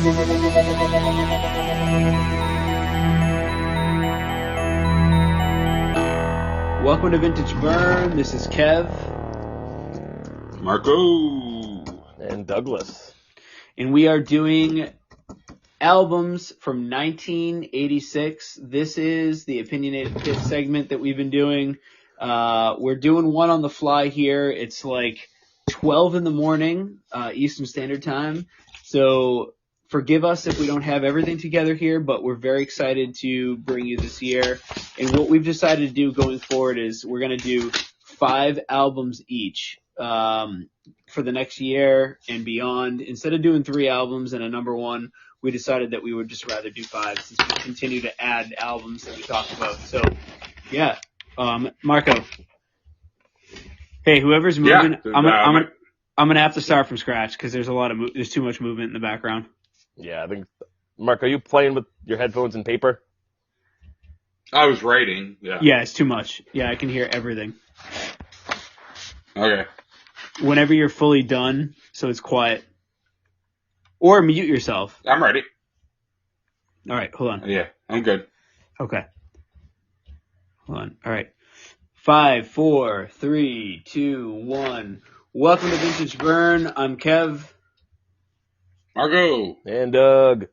Welcome to Vintage Burn. This is Kev. Marco. And Douglas. And we are doing albums from 1986. This is the Opinionated Pit segment that we've been doing. We're doing one on the fly here. It's like 12 in the morning, Eastern Standard Time. So forgive us if we don't have everything together here, but we're very excited to bring you this year. And what we've decided to do going forward is we're going to do 5 albums each for the next year and beyond. Instead of doing 3 albums and a number one, we decided that we would just rather do 5 since we continue to add albums that we talk about. So, yeah, Marco. Hey, whoever's moving, I'm gonna have to start from scratch because there's there's too much movement in the background. Yeah, I think. Mark, are you playing with your headphones and paper? I was writing, yeah. Yeah, it's too much. Yeah, I can hear everything. Okay. Whenever you're fully done, so it's quiet. Or mute yourself. I'm ready. All right, hold on. Yeah, I'm good. Okay. Hold on. All right. 5, 4, 3, 2, 1. Welcome to Vintage Burn. I'm Kev. Marco. And Doug.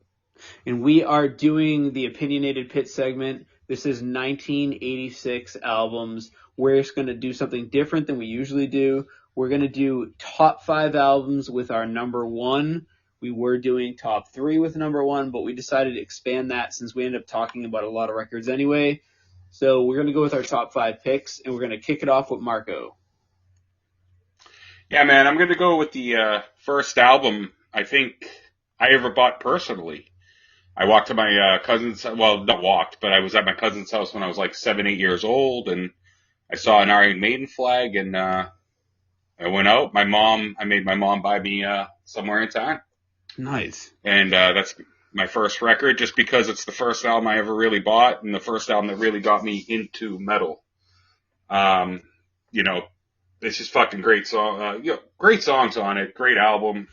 And we are doing the Opinionated Pit segment. This is 1986 albums. We're just going to do something different than we usually do. We're going to do top 5 albums with our number 1. We were doing top 3 with number 1, but we decided to expand that since we ended up talking about a lot of records anyway. So we're going to go with our top 5 picks, and we're going to kick it off with Marco. Yeah, man, I'm going to go with the first album I think I ever bought personally. I walked to my cousin's, well, not walked, but I was at my cousin's house when I was like 7, 8 years old, and I saw an Iron Maiden flag, and I went out. I made my mom buy me Somewhere in Time. Nice. And that's my first record, just because it's the first album I ever really bought, and the first album that really got me into metal. It's just fucking great song. Great songs on it. Great album.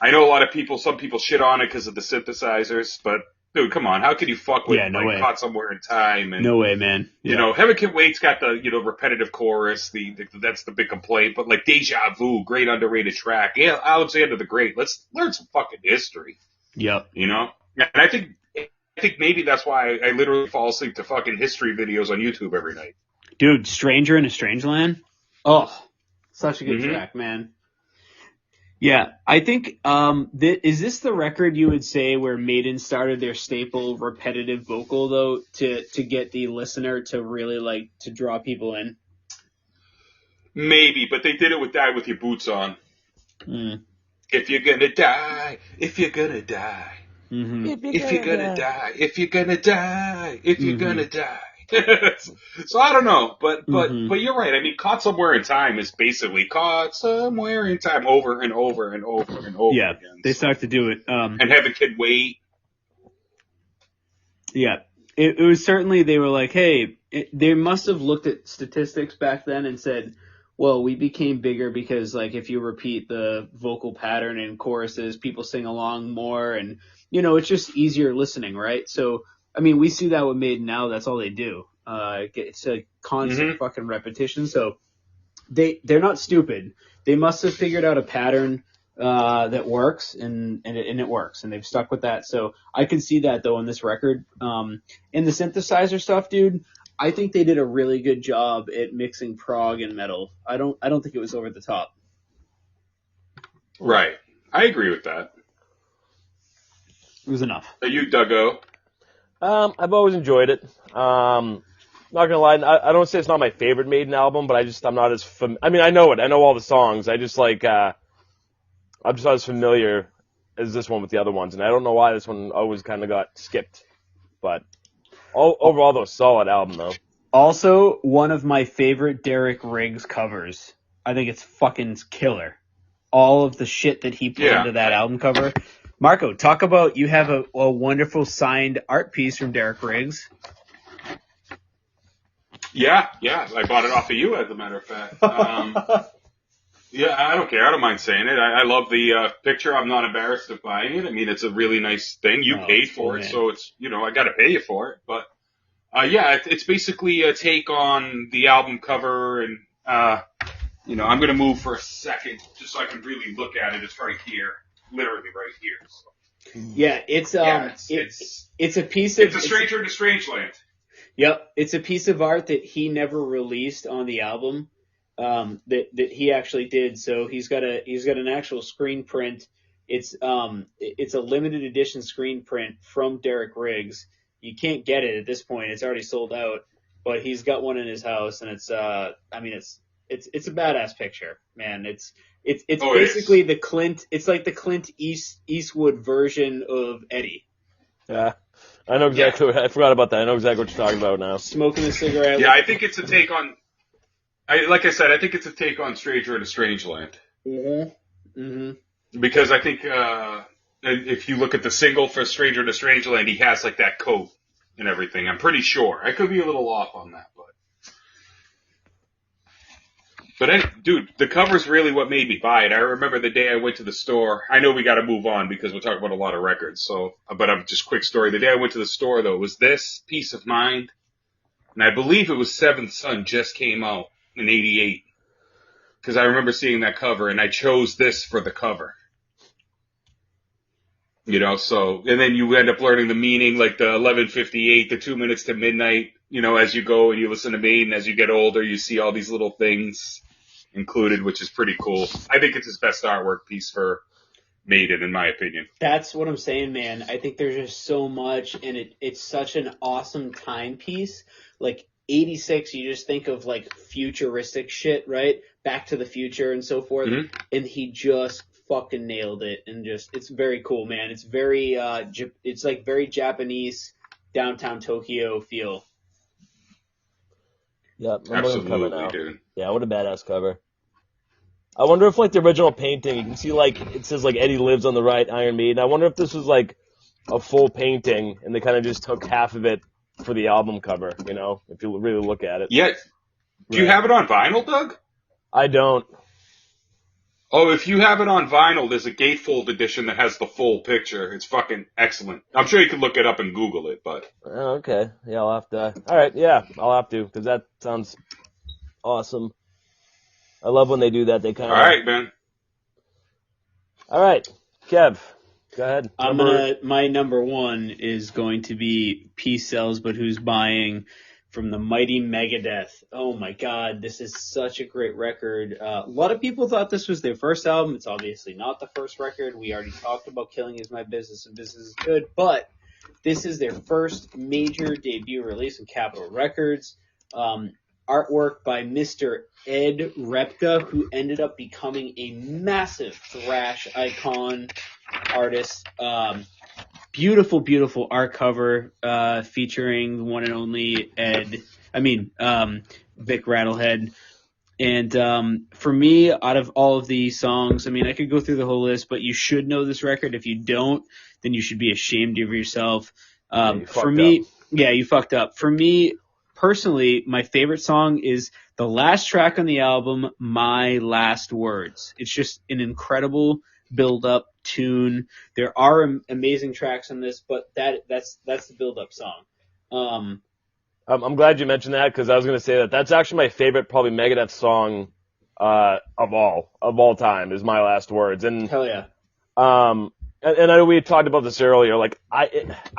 I know some people shit on it because of the synthesizers, but dude, come on. How could you fuck with Caught Somewhere in Time? And, no way, man. Yeah. Heaven Can Wait's got the, repetitive chorus. That's the big complaint. But like Deja Vu, great underrated track. Yeah, Alexander the Great. Let's learn some fucking history. Yep. And I think maybe that's why I literally fall asleep to fucking history videos on YouTube every night. Dude, Stranger in a Strange Land. Oh, such a good track, man. Yeah, I think, is this the record you would say where Maiden started their staple repetitive vocal, though, to get the listener to really, to draw people in? Maybe, but they did it with Die With Your Boots On. Mm. If you're gonna die, if you're gonna die. Mm-hmm. If you're gonna die, if you're gonna die, if you're gonna die. So I don't know, but you're right. I mean, Caught Somewhere in Time is basically Caught Somewhere in Time over and over and over and over again. Yeah, they start to do it. And Heaven Can Wait. Yeah, it was certainly, they were like, hey, they must have looked at statistics back then and said, well, we became bigger because, if you repeat the vocal pattern in choruses, people sing along more, and, it's just easier listening, right? So, I mean, we see that with Maiden now. That's all they do. It's a constant fucking repetition. So they're not stupid. They must have figured out a pattern that works, and it works, and they've stuck with that. So I can see that though in this record. In the synthesizer stuff, dude, I think they did a really good job at mixing prog and metal. I don't think it was over the top. Right. I agree with that. It was enough. Are you, Dougo? I've always enjoyed it. Not gonna lie, I don't say it's not my favorite Maiden album, but I'm not as I mean, I know it. I know all the songs. I just I'm just not as familiar as this one with the other ones, and I don't know why this one always kind of got skipped. But overall, though, solid album though. Also, one of my favorite Derek Riggs covers. I think it's fucking killer. All of the shit that he put into that album cover. Marco, talk about, you have a wonderful signed art piece from Derek Riggs. Yeah, I bought it off of you, as a matter of fact. Yeah, I don't care. I don't mind saying it. I love the picture. I'm not embarrassed of buying it. I mean, it's a really nice thing. You No, paid it's cool, for it, man. so it's, I got to pay you for it. But yeah, it's basically a take on the album cover, and I'm going to move for a second just so I can really look at it. It's right here, literally right here. So, Yeah, it's it's a piece of it's a stranger to Strangeland. Yep, it's a piece of art that he never released on the album. That he actually did. So he's got an actual screen print. It's a limited edition screen print from Derek Riggs. You can't get it at this point. It's already sold out. But he's got one in his house, and it's a badass picture, man. It's basically the Clint. It's like the Clint Eastwood version of Eddie. Yeah. I know exactly. I forgot about that. I know exactly what you're talking about now. Smoking a cigarette. Yeah, I think it's a take on. Like I said, I think it's a take on Stranger in a Strangeland. Mm-hmm. Mm-hmm. Because I think if you look at the single for Stranger in a Strangeland, he has like that coat and everything. I'm pretty sure. I could be a little off on that, dude, the cover's really what made me buy it. I remember the day I went to the store. I know we got to move on because we're talking about a lot of records. So, but I'm just quick story. The day I went to the store, though, it was this Peace of Mind, and I believe it was Seventh Son just came out in '88 because I remember seeing that cover, and I chose this for the cover. So, and then you end up learning the meaning, like the 11:58, the 2 minutes to midnight. As you go and you listen to Maiden, as you get older, you see all these little things included, which is pretty cool. I think it's his best artwork piece for Maiden, in my opinion. That's what I'm saying, man. I think there's just so much, and it's such an awesome timepiece. Like 86, you just think of like futuristic shit, right? Back to the Future and so forth. Mm-hmm. And he just fucking nailed it, and it's very cool, man. It's very it's like very Japanese downtown Tokyo feel. Yeah, I'm absolutely, cover now. dude. Yeah, what a badass cover. I wonder if like the original painting, you can see like it says like Eddie Lives on the right, Iron Maiden. I wonder if this was like a full painting and they kind of just took half of it for the album cover. If you really look at it. Yeah. Do you have it on vinyl, Doug? I don't. Oh, if you have it on vinyl, there's a gatefold edition that has the full picture. It's fucking excellent. I'm sure you can look it up and Google it, but. Oh, okay. Yeah, I'll have to. All right, yeah, I'll have to, because that sounds awesome. I love when they do that. They kind of. All right, man. All right, Kev, go ahead. My number one is going to be Peace Sells, but Who's Buying, from the mighty Megadeth. Oh my God, this is such a great record. A lot of people thought this was their first album. It's obviously not the first record. We already talked about Killing Is My Business and Business Is Good, but this is their first major debut release in Capitol Records. Artwork by Mr. Ed Repka, who ended up becoming a massive thrash icon artist. Beautiful, beautiful art cover featuring the one and only Vic Rattlehead. And for me, out of all of the songs, I could go through the whole list, but you should know this record. If you don't, then you should be ashamed of yourself. For me, yeah, you fucked up. For me, personally, my favorite song is the last track on the album, My Last Words. It's just an incredible build-up tune. There are amazing tracks on this, but that's the build-up song. I'm glad you mentioned that, because I was going to say that's actually my favorite, probably Megadeth song of all time, is My Last Words. And hell yeah. And I know we had talked about this earlier. Like I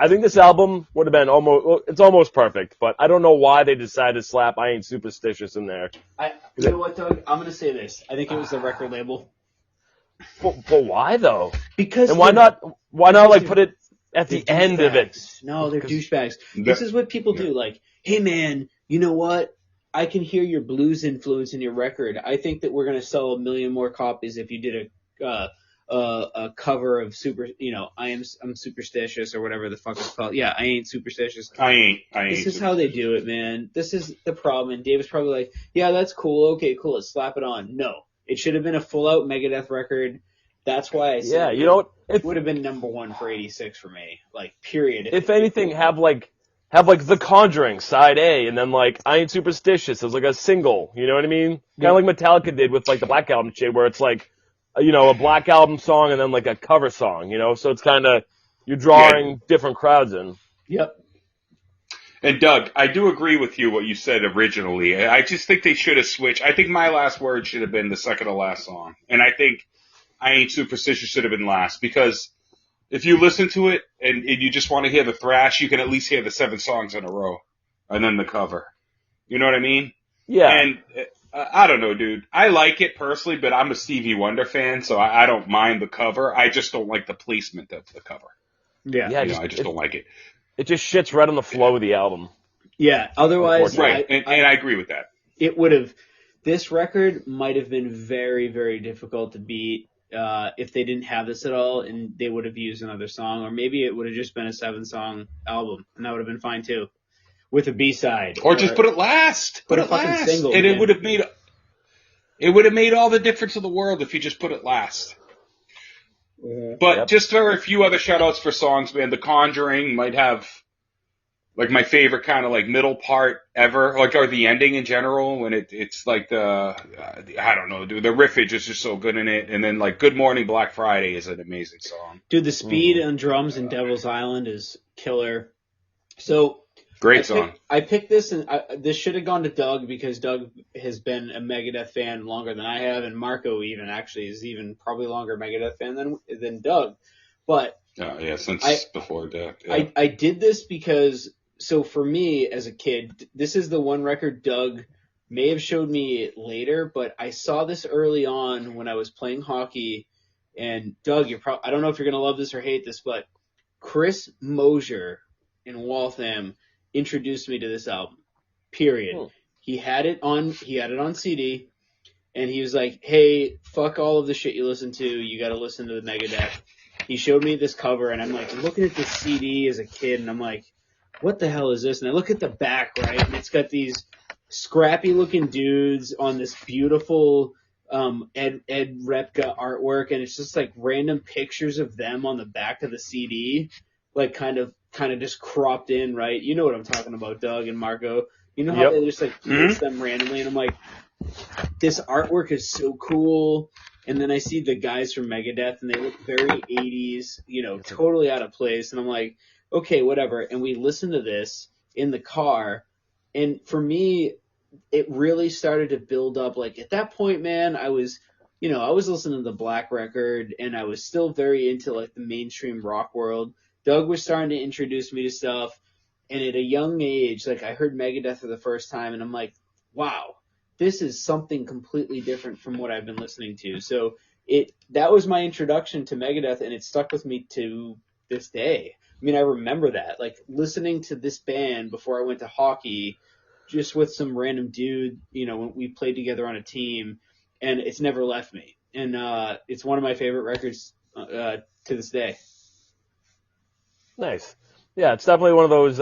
think this album would have been it's almost perfect, but I don't know why they decided to slap I Ain't Superstitious in there. You know what, Doug? I'm going to say this. I think it was the record label. But why though? Because why not like put it at the end of it? No, they're douchebags. This is what people do. Like, hey man, you know what? I can hear your blues influence in your record. I think that we're gonna sell 1 million more copies if you did a cover of I'm superstitious or whatever the fuck it's called. Yeah, I ain't superstitious. I ain't. This is how they do it, man. This is the problem. And David's probably like, yeah, that's cool. Okay, cool. Let's slap it on. No. It should have been a full-out Megadeth record. That's why I said you know what? It would have been number one for 86 for me. Like, period. If anything, have have like The Conjuring side A, and then like I Ain't Superstitious as like a single. You know what I mean? Yeah. Kind of like Metallica did with like the Black Album shit, where it's like, a Black Album song and then like a cover song. So it's kind of you're drawing different crowds in. Yep. And Doug, I do agree with you what you said originally. I just think they should have switched. I think My Last Word should have been the second to last song. And I think I Ain't Superstitious should have been last, because if you listen to it and you just want to hear the thrash, you can at least hear the 7 songs in a row and then the cover. You know what I mean? Yeah. And I don't know, dude. I like it personally, but I'm a Stevie Wonder fan, so I don't mind the cover. I just don't like the placement of the cover. Yeah. I just don't like it. It just shits right on the flow of the album. Yeah. Otherwise, right. And I agree with that. It would have. This record might have been very, very difficult to beat if they didn't have this at all, and they would have used another song, or maybe it would have just been a 7-song album, and that would have been fine too, with a B-side. Or just put it last. Put it fucking last. single, and man. it would have made all the difference in the world if you just put it last. But just for a few other shout-outs for songs, man, The Conjuring might have, like, my favorite kind of, like, middle part ever, like, or the ending in general, when it's like I don't know, dude, the riffage is just so good in it, and then, like, Good Morning Black Friday is an amazing song. Dude, the speed on drums in Devil's Island is killer. So... Great song. I picked this, and this should have gone to Doug, because Doug has been a Megadeth fan longer than I have, and Marco is even probably longer Megadeth fan than Doug. But since before Doug. Yeah. I did this because, so for me as a kid, this is the one record Doug may have showed me later, but I saw this early on when I was playing hockey. And Doug, I don't know if you're gonna love this or hate this, but Chris Mosier in Waltham introduced me to this album, period. He had it on CD, and he was like, hey, fuck all of the shit you listen to, you gotta listen to the Megadeth. He showed me this cover, and I'm like looking at this CD as a kid, and I'm like, what the hell is this? And I look at the back, right, and it's got these scrappy looking dudes on this beautiful Ed Repka artwork, and it's just like random pictures of them on the back of the CD, like kind of just cropped in, right? You know what I'm talking about, Doug and Marco. You know how they just like place them randomly, and I'm like, this artwork is so cool. And then I see the guys from Megadeth, and they look very 80s, totally out of place. And I'm like, okay, whatever. And we listen to this in the car, and for me, it really started to build up. Like at that point, man, I was listening to the Black record, and I was still very into like the mainstream rock world. Doug was starting to introduce me to stuff, and at a young age, like I heard Megadeth for the first time, and I'm like, wow, this is something completely different from what I've been listening to. So that was my introduction to Megadeth, and it stuck with me to this day. I mean, I remember that, like listening to this band before I went to hockey, just with some random dude, when we played together on a team, and it's never left me. And it's one of my favorite records to this day. Nice. Yeah, it's definitely one of those,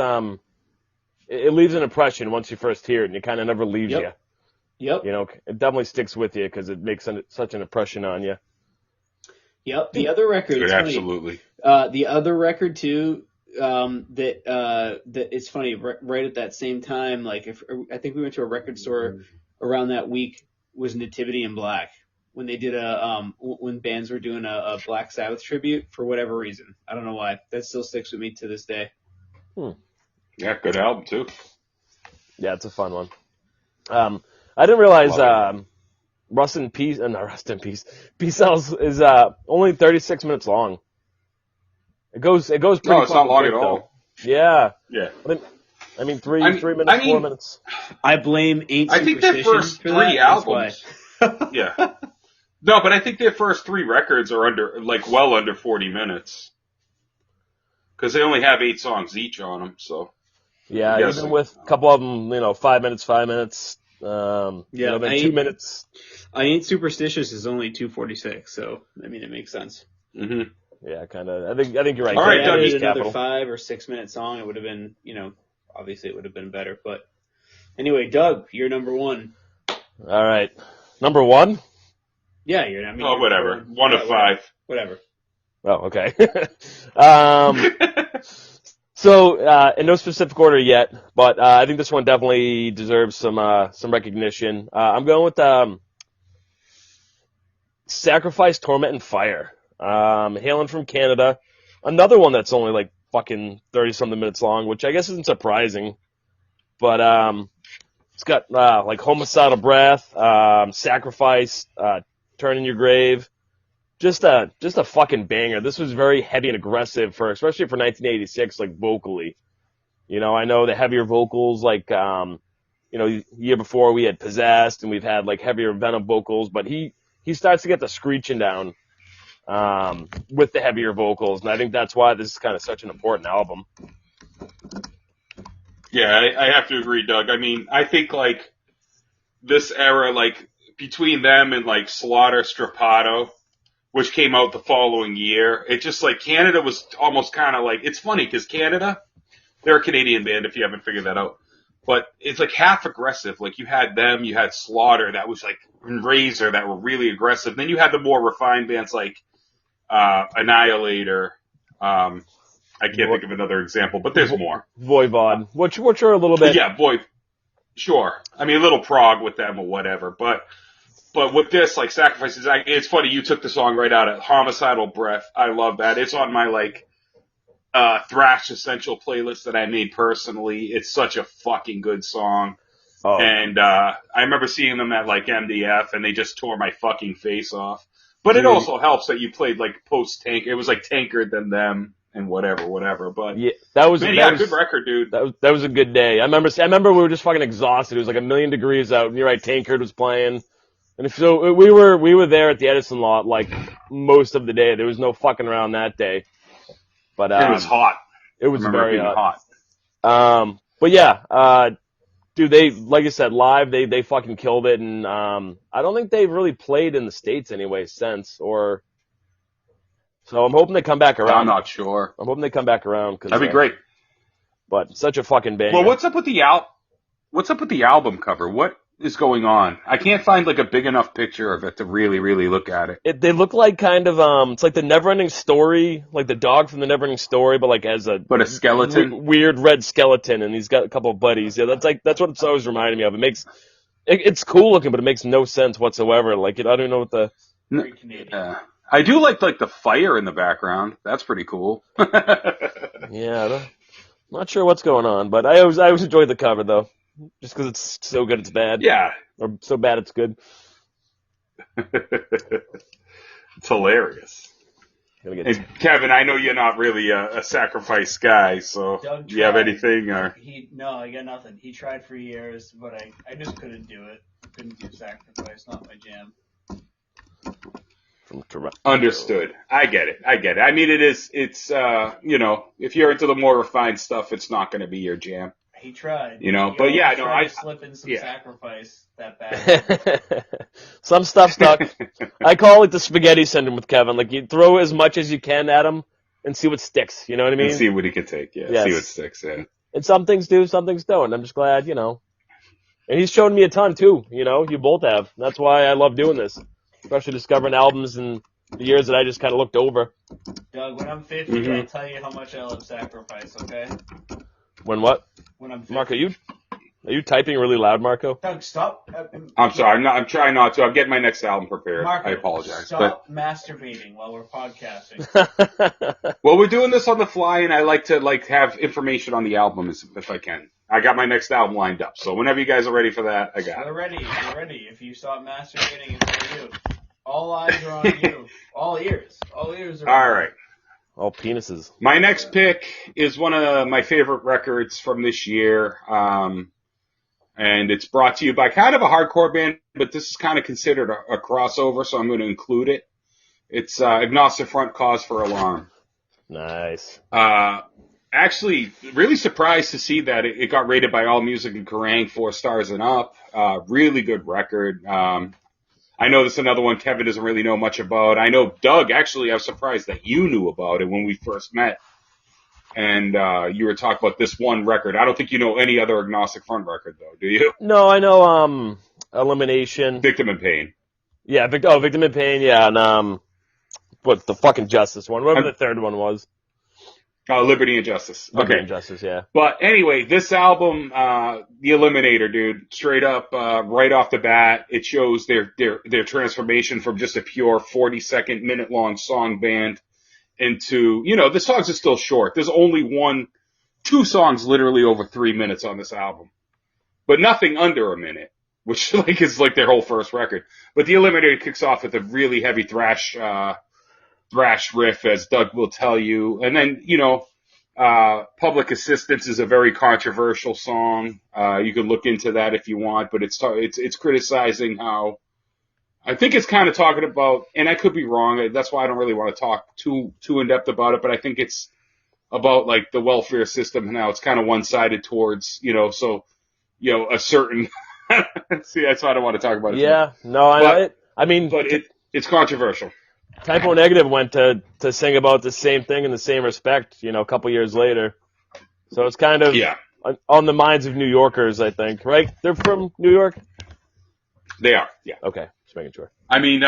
it leaves an impression once you first hear it, and it kind of never leaves you. Yep. It definitely sticks with you because it makes such an impression on you. Yep. The other record, absolutely. The other record too, that it's funny. Right at that same time, like I think we went to a record store around that week, was Nativity in Black, when they did when bands were doing a Black Sabbath tribute for whatever reason. I don't know why. That still sticks with me to this day. Yeah, good album too. Yeah, it's a fun one. I didn't realize Rust in Peace, Peace Cells is only 36 minutes long. It goes pretty. No, it's not long at all. Though. Yeah. Yeah. I mean, 3 minutes, 4 minutes. I blame Ain't I think their first for three that. albums. Yeah. No, but I think their first 3 records are well under 40 minutes. Because they only have 8 songs each on them, so. Yeah, even with a couple of them, 5 minutes, 5 minutes. 2 minutes. I Ain't Superstitious is only 2:46, so I mean it makes sense. Mm-hmm. Yeah, kind of. I think you're right. All right, if they Doug, added another 5 or 6 minute song, it would have been, obviously it would have been better. But anyway, Doug, you're number 1. All right, number 1. Yeah, whatever. 1 of 5. Whatever. Oh, okay. So, in no specific order yet, but I think this one definitely deserves some recognition. I'm going with Sacrifice, Torment, and Fire. Hailing from Canada. Another one that's only like fucking 30-something minutes long, which I guess isn't surprising. But it's got like Homicidal Breath, Sacrifice, Turn in Your Grave. Just a fucking banger. This was very heavy and aggressive especially for 1986, like vocally. You know, I know the heavier vocals, like, the year before we had Possessed and we've had like heavier Venom vocals, but he starts to get the screeching down, with the heavier vocals. And I think that's why this is kind of such an important album. Yeah, I have to agree, Doug. I mean, I think like this era, like between them and like Slaughter, Strapato, which came out the following year. It just like Canada was almost kind of like, it's funny because Canada, they're a Canadian band if you haven't figured that out, but it's like half aggressive. Like you had them, you had Slaughter that was like, and Razor that were really aggressive. Then you had the more refined bands like Annihilator. I can't think of another example, but there's more. Voivod, which are a little bit. Yeah, sure. I mean, a little prog with them or whatever, but with this, like, Sacrifices, it's funny, you took the song right out of Homicidal Breath. I love that. It's on my, like, Thrash Essential playlist that I made personally. It's such a fucking good song. Oh. And I remember seeing them at, like, MDF, and they just tore my fucking face off. But it also helps that you played, like, post-Tank. It was, like, Tankard than them and whatever. But, yeah, that was good record, dude. That was a good day. I remember we were just fucking exhausted. It was, like, 1,000,000 degrees out, and you're right, Tankard was playing. And so we were there at the Edison lot like most of the day. There was no fucking around that day. But it was hot. It was very hot. But yeah, dude, they, like I said, live they fucking killed it, and I don't think they've really played in the States anyway since, so I'm hoping they come back around. I'm not sure. I'm hoping they come back around because that'd be great. But such a fucking banger. Well, what's up with the album cover? What is going on? I can't find like a big enough picture of it to really, really look at it. They look like kind of it's like the Neverending Story, like the dog from the Neverending Story, but like as a skeleton, weird red skeleton, and he's got a couple of buddies. Yeah, that's what it's always reminding me of. It's cool looking, but it makes no sense whatsoever. Like I don't know what the. I do like the fire in the background. That's pretty cool. Yeah, I'm not sure what's going on, but I always enjoy the cover though. Just because it's so good it's bad. Yeah. Or so bad it's good. It's hilarious. Hey, Kevin, I know you're not really a Sacrifice guy, so do you have anything? Or? No, I got nothing. He tried for years, but I just couldn't do it. Couldn't do Sacrifice, not my jam. From Toronto. Understood. I get it. I mean, it's if you're into the more refined stuff, it's not going to be your jam. He tried. But yeah, no, I slip in some Sacrifice that bad. Some stuff stuck. I call it the spaghetti syndrome with Kevin. Like you throw as much as you can at him and see what sticks. You know what I mean? And see what he can take. Yeah. Yes. See what sticks. Yeah. And some things do, some things don't. I'm just glad, And he's shown me a ton too. You both have. That's why I love doing this, especially discovering albums in the years that I just kind of looked over. Doug, when I'm 50, I'll tell you how much I love Sacrifice. Okay. When what? When I'm 50. Marco, are you typing really loud, Marco? Doug, stop. I'm sorry. I'm trying not to. I'm getting my next album prepared. Marco, I apologize. Stop masturbating while we're podcasting. Well, we're doing this on the fly, and I like to have information on the album if I can. I got my next album lined up, so whenever you guys are ready for that, I got it. We're ready. If you stop masturbating, it's for you. All eyes are on you. All ears. All ears are on you. All right. All penises. My next pick is one of my favorite records from this year, and it's brought to you by kind of a hardcore band, but this is kind of considered a crossover, so I'm going to include it. It's Agnostic Front, Cause for Alarm. Nice. Actually, really surprised to see that it got rated by AllMusic and Kerrang! 4 stars and up. Really good record. I know this is another one Kevin doesn't really know much about. I know, Doug, actually, I was surprised that you knew about it when we first met. And you were talking about this one record. I don't think you know any other Agnostic Front record, though, do you? No, I know Elimination. Victim in Pain. Yeah, Victim in Pain, yeah. And what, the fucking Justice one. Whatever the third one was. Liberty and Justice. Liberty Okay. and Justice, yeah. But anyway, this album, The Eliminator, dude, straight up, right off the bat, it shows their transformation from just a pure 40-second, minute-long song band into, the songs are still short. There's only two songs literally over 3 minutes on this album, but nothing under a minute, which is their whole first record. But The Eliminator kicks off with a really heavy thrash riff, as Doug will tell you. And then, Public Assistance is a very controversial song. You can look into that if you want, but it's criticizing how, I think it's kind of talking about, and I could be wrong, that's why I don't really want to talk too in depth about it, but I think it's about the welfare system and how it's kind of one-sided towards, a certain, see, that's why I don't want to talk about it. Yeah, but it's controversial. Typo Negative went to sing about the same thing in the same respect, a couple years later. So it's kind of on the minds of New Yorkers, I think, right? They're from New York? They are, yeah. Okay, just making sure. I mean,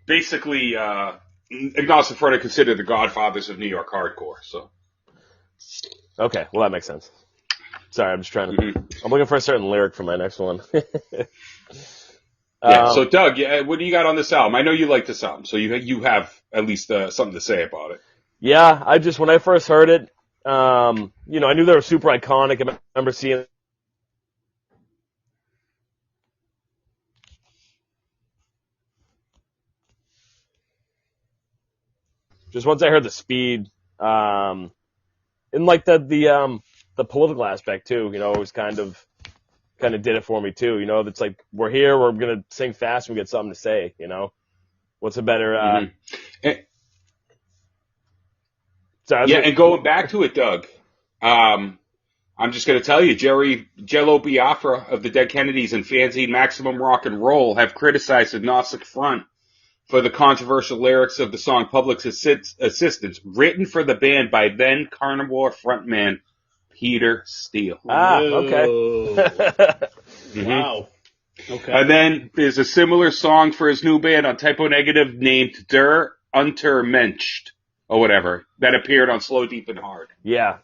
basically, Agnostic Front are considered the godfathers of New York hardcore, so. Okay, well, that makes sense. Sorry, I'm just trying to, I'm looking for a certain lyric for my next one. So Doug, what do you got on this album? I know you like this album, so you have at least something to say about it. Yeah, when I first heard it, I knew they were super iconic. I remember seeing just once I heard the speed, and the political aspect too, it was kind of did it for me too. It's we're here, we're gonna sing fast, and we get something to say. What's a better? And going back to it, Doug. I'm just gonna tell you, Jello Biafra of the Dead Kennedys and fanzine Maximum Rock and Roll have criticized Agnostic Front for the controversial lyrics of the song "Public Assistance," written for the band by then Carnivore frontman Peter Steele. Okay. Wow. Okay. And then there's a similar song for his new band on Typo Negative named Der Untermensch, or whatever, that appeared on Slow, Deep, and Hard. Yeah.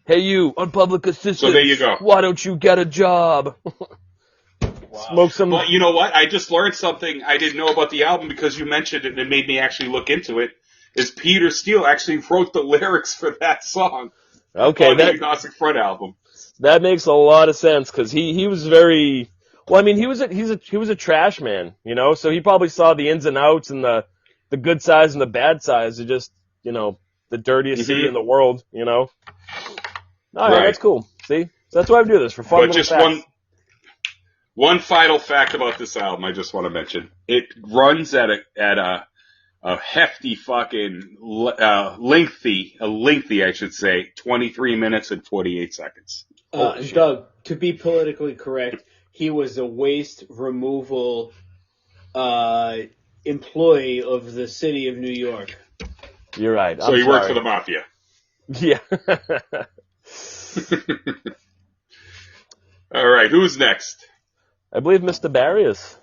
Hey, you, on Public Assistance. So there you go. Why don't you get a job? Wow. Smoke some. Well, you know what? I just learned something I didn't know about the album because you mentioned it and it made me actually look into it. Is Peter Steele actually wrote the lyrics for that song. Okay, the Agnostic Front album. That makes a lot of sense because he was very well. I mean, he was a trash man, So he probably saw the ins and outs and the good sides and the bad sides of just the dirtiest city in the world, Oh, right. Yeah, that's cool. See, so that's why I do this for fun. But just one final fact about this album, I just want to mention: it runs at a hefty fucking lengthy, I should say, 23 minutes and 48 seconds. Doug, to be politically correct, he was a waste removal employee of the city of New York. You're right. So he worked for the mafia. Yeah. All right, who's next? I believe Mr. Barrios.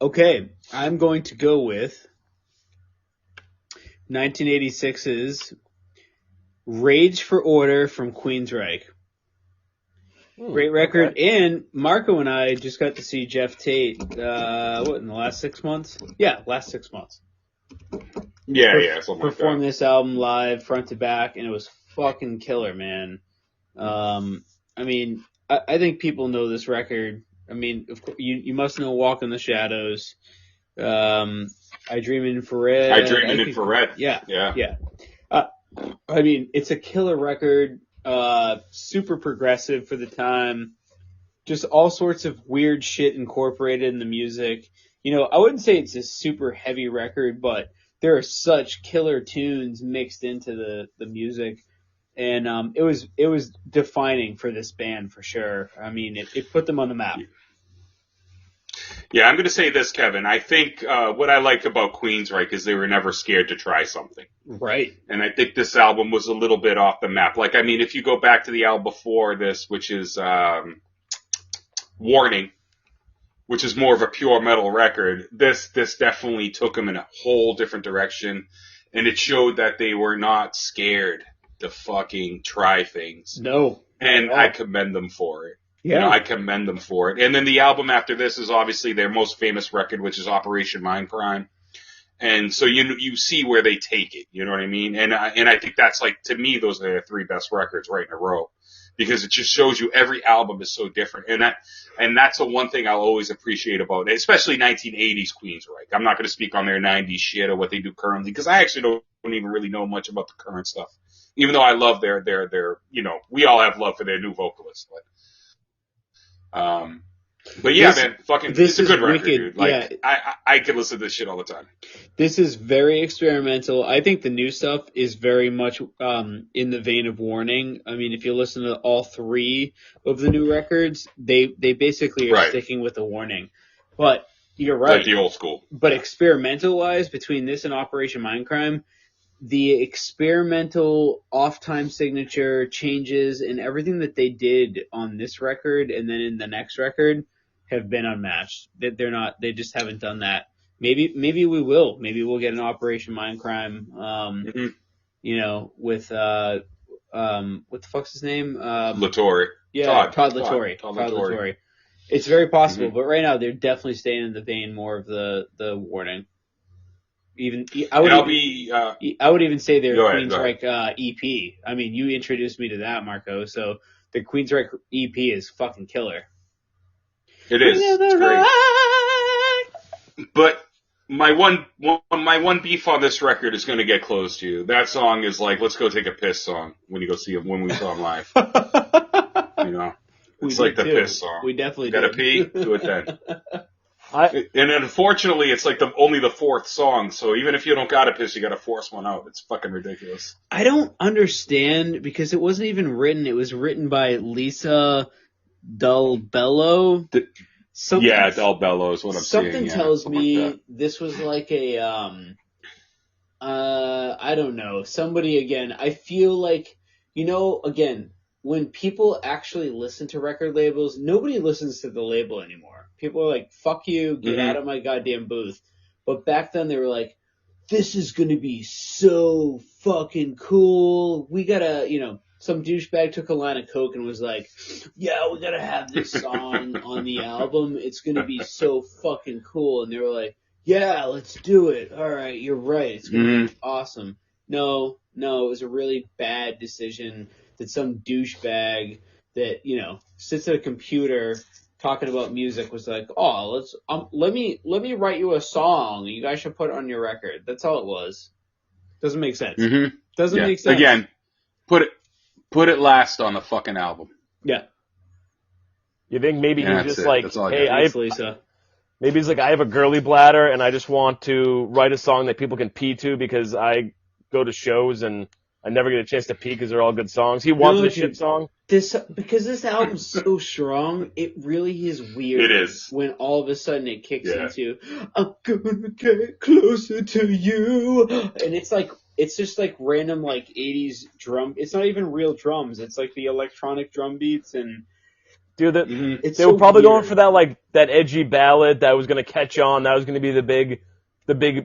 Okay. I'm going to go with 1986's Rage for Order from Queensryche. Great record. Okay. And Marco and I just got to see Jeff Tate, in the last 6 months? Yeah, last 6 months. Yeah, performed this album live, front to back, and it was fucking killer, man. I mean, I think people know this record. I mean, of course, you must know Walk in the Shadows. I Dream in Infrared. Infrared. Yeah. I mean, it's a killer record. Super progressive for the time. Just all sorts of weird shit incorporated in the music. I wouldn't say it's a super heavy record, but there are such killer tunes mixed into the music. And it was defining for this band for sure. I mean, it put them on the map. Yeah, I'm going to say this, Kevin. I think what I like about Queensryche is they were never scared to try something. Right. And I think this album was a little bit off the map. Like, I mean, if you go back to the album before this, which is Warning, which is more of a pure metal record, this definitely took them in a whole different direction. And it showed that they were not scared to fucking try things. No. And I commend them for it. Yeah. You know, I commend them for it. And then the album after this is obviously their most famous record, which is Operation Mindcrime. And so you see where they take it. You know what I mean? And I think that's like, to me, those are their three best records right in a row. Because it just shows you every album is so different. And that's the one thing I'll always appreciate about it, especially 1980s Queensryche. I'm not going to speak on their 90s shit or what they do currently, because I actually don't even really know much about the current stuff. Even though I love their, you know, we all have love for their new vocalist. But yeah, man, fucking, it's a good record, dude. Like, yeah. I could listen to this shit all the time. This is very experimental. I think the new stuff is very much in the vein of Warning. I mean, if you listen to all three of the new records, they basically are sticking with the Warning. But you're right. Like the old school. But experimental-wise, between this and Operation Mindcrime, the experimental off-time signature changes and everything that they did on this record and then in the next record have been unmatched. They just haven't done that. Maybe we will. Maybe we'll get an Operation Mindcrime, you know, with, what the fuck's his name? Latore. Yeah, Todd Latore. It's very possible, but right now they're definitely staying in the vein more of the Warning. I would even say their Queensryche EP. I mean, you introduced me to that, Marco. So the Queensryche EP is fucking killer. It is. It's great. But my one beef on this record is going to get close to you. That song is like, let's go take a piss song when you go see him, when we saw him live. You know, it's like the piss song. We definitely gotta pee. Do it then. And unfortunately, it's like only the fourth song, so even if you don't gotta piss, you gotta force one out. It's fucking ridiculous. I don't understand, because it wasn't even written. It was written by Lisa Dalbello. Dalbello is what I'm saying. Something tells me this was like a, I don't know, somebody, again, I feel like, you know, again, when people actually listen to record labels, nobody listens to the label anymore. People are like, fuck you, get out of my goddamn booth. But back then they were like, this is going to be so fucking cool. We gotta, you know, some douchebag took a line of coke and was like, yeah, we gotta have this song on the album. It's going to be so fucking cool. And they were like, yeah, let's do it. All right, you're right. It's going to be awesome. No, it was a really bad decision that some douchebag that, you know, sits at a computer talking about music was like, oh, let me write you a song. You guys should put it on your record. That's all it was. Doesn't make sense. Doesn't make sense. Again, put it last on the fucking album. Yeah. You think maybe he's just it. like, hey, Lisa. Maybe he's like, I have a girly bladder and I just want to write a song that people can pee to because I go to shows and I never get a chance to pee because they're all good songs. He wants a shit song. Because this album's so strong, it really is weird. It is. When all of a sudden it kicks into, I'm gonna get closer to you. And it's just like random like 80s drum. It's not even real drums. It's like the electronic drum beats and... Dude, they were probably going for that edgy ballad that was gonna catch on. That was gonna be the big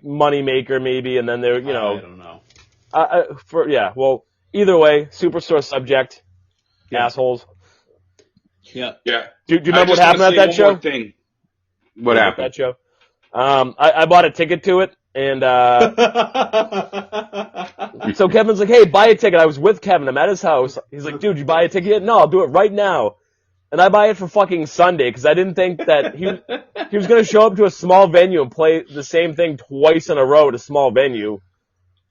money maker maybe, and then they're, you know... I don't know. Well, either way, Superstore subject, assholes. Yeah. Yeah. Do you remember what happened at that show? What happened? At that show? I bought a ticket to it, and so Kevin's like, hey, buy a ticket. I was with Kevin. I'm at his house. He's like, dude, you buy a ticket yet? No, I'll do it right now. And I buy it for fucking Sunday because I didn't think that he was going to show up to a small venue and play the same thing twice in a row at a small venue.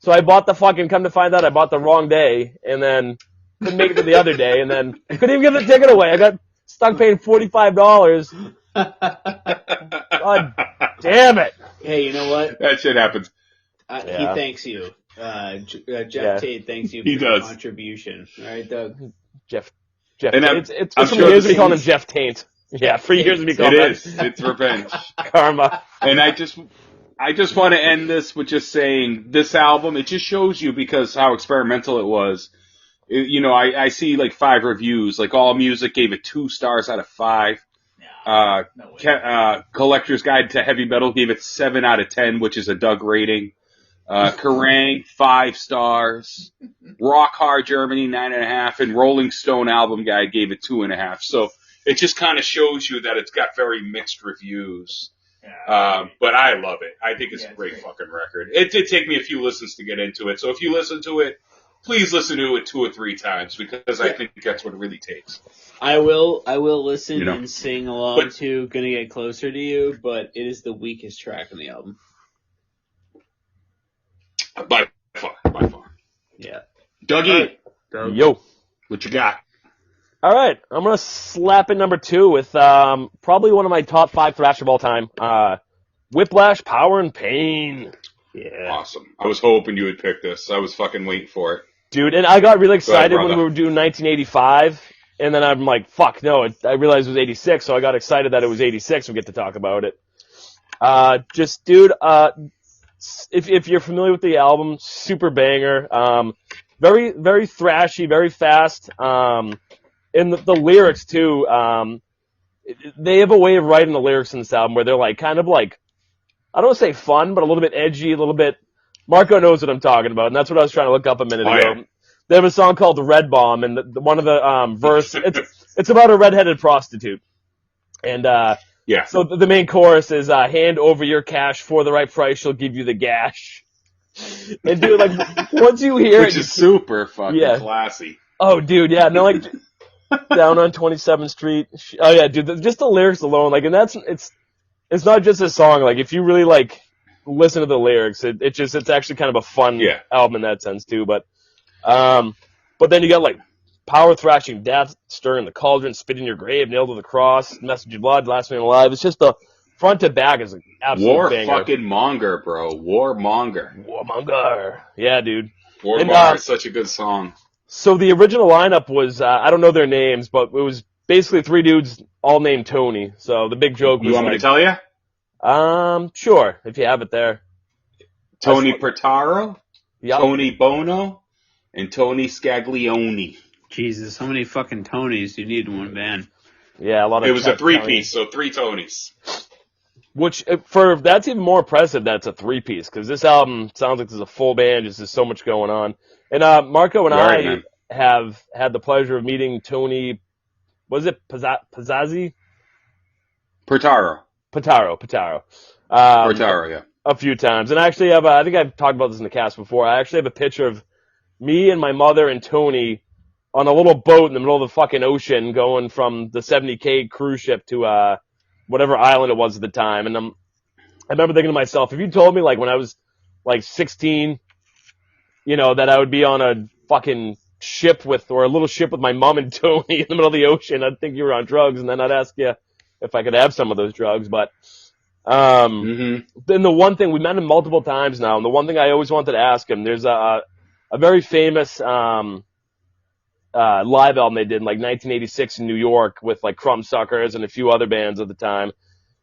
So I bought come to find out I bought the wrong day, and then couldn't make it to the other day, and then couldn't even give the ticket away. I got stuck paying $45. God damn it. Hey, you know what? That shit happens. He thanks you. Jeff Tate thanks you for your contribution. All right, Doug? Jeff Tate. It's for years we call him Jeff Taint. Yeah, for years we call him. It is. It's revenge. Karma. And I just want to end this with just saying this album, it just shows you because how experimental it was. You know, I see like 5 reviews, like All Music gave it 2 stars out of 5. Collector's Guide to Heavy Metal gave it 7 out of 10, which is a Doug rating. Kerrang! 5 stars. Rock Hard Germany 9.5, and Rolling Stone Album Guide gave it 2.5. So it just kind of shows you that it's got very mixed reviews. But I love it. I think it's a great fucking record. It did take me a few listens to get into it. So if you listen to it, please listen to it 2 or 3 times, because I think that's what it really takes. I will listen and sing along to Gonna Get Closer to You, but it is the weakest track on the album. By far. Yeah. Dougie. Right. Yo. What you got? All right. I'm going to slap in number 2 with probably one of my top 5 thrash of all time. Whiplash, Power and Pain. Yeah. Awesome. I was hoping you would pick this. I was fucking waiting for it. Dude, and I got really excited when we were doing 1985, and then I'm like, fuck, no, I realized it was 86, so I got excited that it was 86, we get to talk about it. Dude, if you're familiar with the album, super banger, very, very thrashy, very fast, and the lyrics, too, they have a way of writing the lyrics in this album where they're like, kind of like, I don't want to say fun, but a little bit edgy, a little bit. Marco knows what I'm talking about, and that's what I was trying to look up a minute ago. Yeah. They have a song called "The Red Bomb," and one of the verse, it's about a redheaded prostitute, and so the main chorus is "Hand over your cash for the right price, she'll give you the gash." And dude, like once you hear which is super fucking classy. Oh, dude, yeah, no, like down on 27th Street. Oh yeah, dude, just the lyrics alone, like, and it's not just a song. Like, if you really like listen to the lyrics, it's actually kind of a fun album in that sense too. But then you got like power thrashing, death, stirring the cauldron, spit in your grave, nailed to the cross, message of blood, last man alive. It's just the front to back is an absolute banger. Fucking monger, bro. Warmonger. Yeah, dude. Warmonger is such a good song. So the original lineup was, I don't know their names, but it was basically 3 dudes all named Tony. So the big joke was, you want me to tell you? Sure, if you have it there. Tony Pertaro, Tony Bono, and Tony Scaglione. Jesus, how many fucking Tonys do you need in one band? Yeah, a lot of. It was a 3-piece, so 3 Tonys. Which, that's even more impressive that it's a 3-piece, because this album sounds like there's a full band, just there's so much going on. And Marco and I have had the pleasure of meeting Tony, was it Pazazzi? Pertaro. Pertaro, yeah. A few times. And I actually have, I think I've talked about this in the cast before, I actually have a picture of me and my mother and Tony on a little boat in the middle of the fucking ocean going from the 70K cruise ship to whatever island it was at the time. And I remember thinking to myself, if you told me like when I was like 16, that I would be on a fucking ship or a little ship with my mom and Tony in the middle of the ocean, I'd think you were on drugs, and then I'd ask you if I could have some of those drugs. But then the one thing, we met him multiple times now, and the one thing I always wanted to ask him, there's a very famous live album they did in like 1986 in New York with like Crumbsuckers and a few other bands at the time.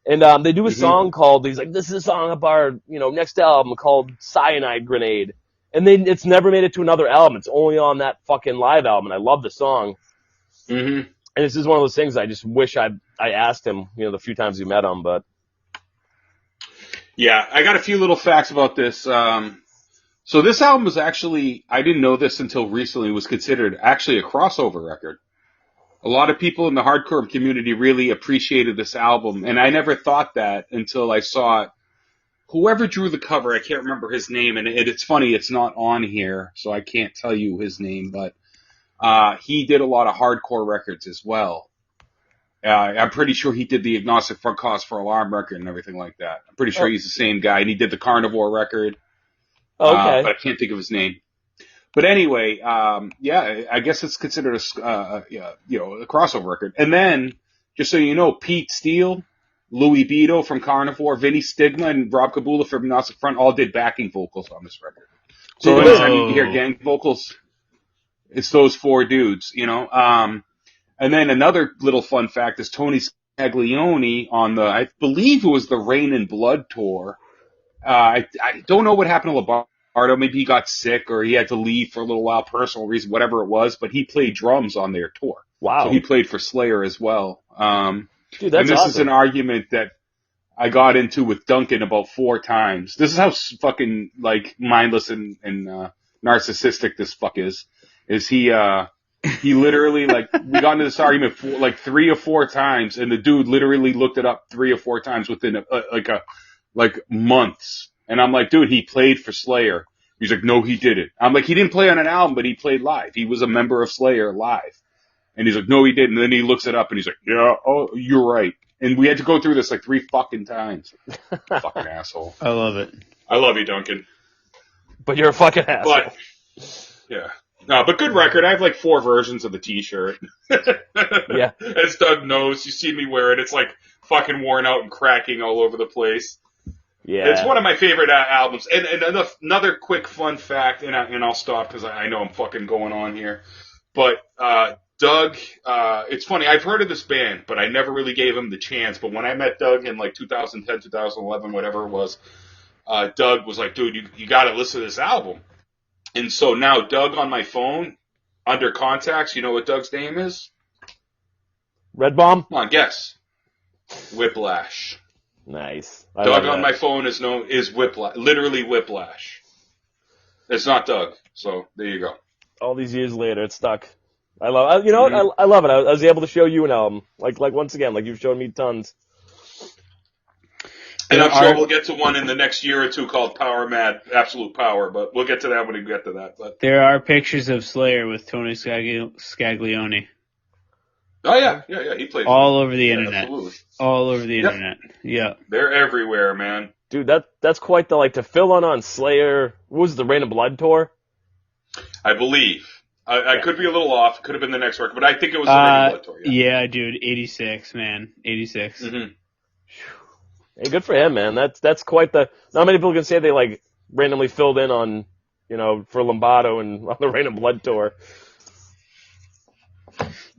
And they do a song called, he's like, this is a song up our next album called Cyanide Grenade. And it's never made it to another album. It's only on that fucking live album, and I love the song. And this is one of those things I just wish I asked him, the few times we met him, but. Yeah, I got a few little facts about this. So this album was actually, I didn't know this until recently, was considered actually a crossover record. A lot of people in the hardcore community really appreciated this album, and I never thought that until I saw it. Whoever drew the cover, I can't remember his name, and it's funny, it's not on here, so I can't tell you his name, but he did a lot of hardcore records as well. I'm pretty sure he did the Agnostic Front Cause for Alarm record and everything like that. I'm pretty sure he's the same guy, and he did the Carnivore record. Okay. But I can't think of his name. But anyway, I guess it's considered a crossover record. And then, just so you know, Pete Steele, Louis Beto from Carnivore, Vinny Stigma, and Rob Kabula from Agnostic Front all did backing vocals on this record. So anytime you hear gang vocals, it's those 4 dudes, And then another little fun fact is Tony Scaglione on the, I believe it was the Rain and Blood tour. I don't know what happened to Lombardo. Maybe he got sick or he had to leave for a little while, personal reason, whatever it was, but he played drums on their tour. Wow. So he played for Slayer as well. Dude, that's and this awesome. is an argument that I got into with Duncan about 4 times. This is how fucking like mindless and narcissistic this fuck is. Is he literally like we got into this argument like 3 or 4 times, and the dude literally looked it up 3 or 4 times within like months. And I'm like, dude, he played for Slayer. He's like, no, he didn't. I'm like, he didn't play on an album, but he played live. He was a member of Slayer live. And he's like, no, he didn't. And then he looks it up and he's like, yeah, oh, you're right. And we had to go through this like 3 fucking times. Fucking asshole. I love it. I love you, Duncan. But you're a fucking asshole. But, yeah. No, but good record. I have like 4 versions of the t-shirt. Yeah. As Doug knows, you see me wear it. It's like fucking worn out and cracking all over the place. Yeah. It's one of my favorite albums. And another quick fun fact, and I'll stop because I know I'm fucking going on here. But Doug, it's funny, I've heard of this band, but I never really gave him the chance. But when I met Doug in like 2010, 2011, whatever it was, Doug was like, dude, you got to listen to this album. And so now Doug on my phone, under contacts, you know what Doug's name is? Red Bomb? Come on, guess. Whiplash. Nice. Doug on my phone is Whiplash, literally Whiplash. It's not Doug, so there you go. All these years later, it's stuck. I love I love it. I was able to show you an album. Like once again, like you've shown me tons. And I'm sure we'll get to one in the next year or 2 called Power Mad, Absolute Power, but we'll get to that when we get to that. But there are pictures of Slayer with Tony Scaglione. Oh yeah, he plays all over the internet. Absolutely. All over the internet. Yeah. They're everywhere, man. Dude, that's quite the to fill on Slayer. What was it, the Rain of Blood tour? I believe. I could be a little off. It could have been the next record, but I think it was the Rain of Blood tour. Yeah, dude, 86, man. 86. Mm-hmm. Hey, good for him, man. That's quite the. Not many people can say they randomly filled in on, for Lombardo and on the Rain of Blood tour.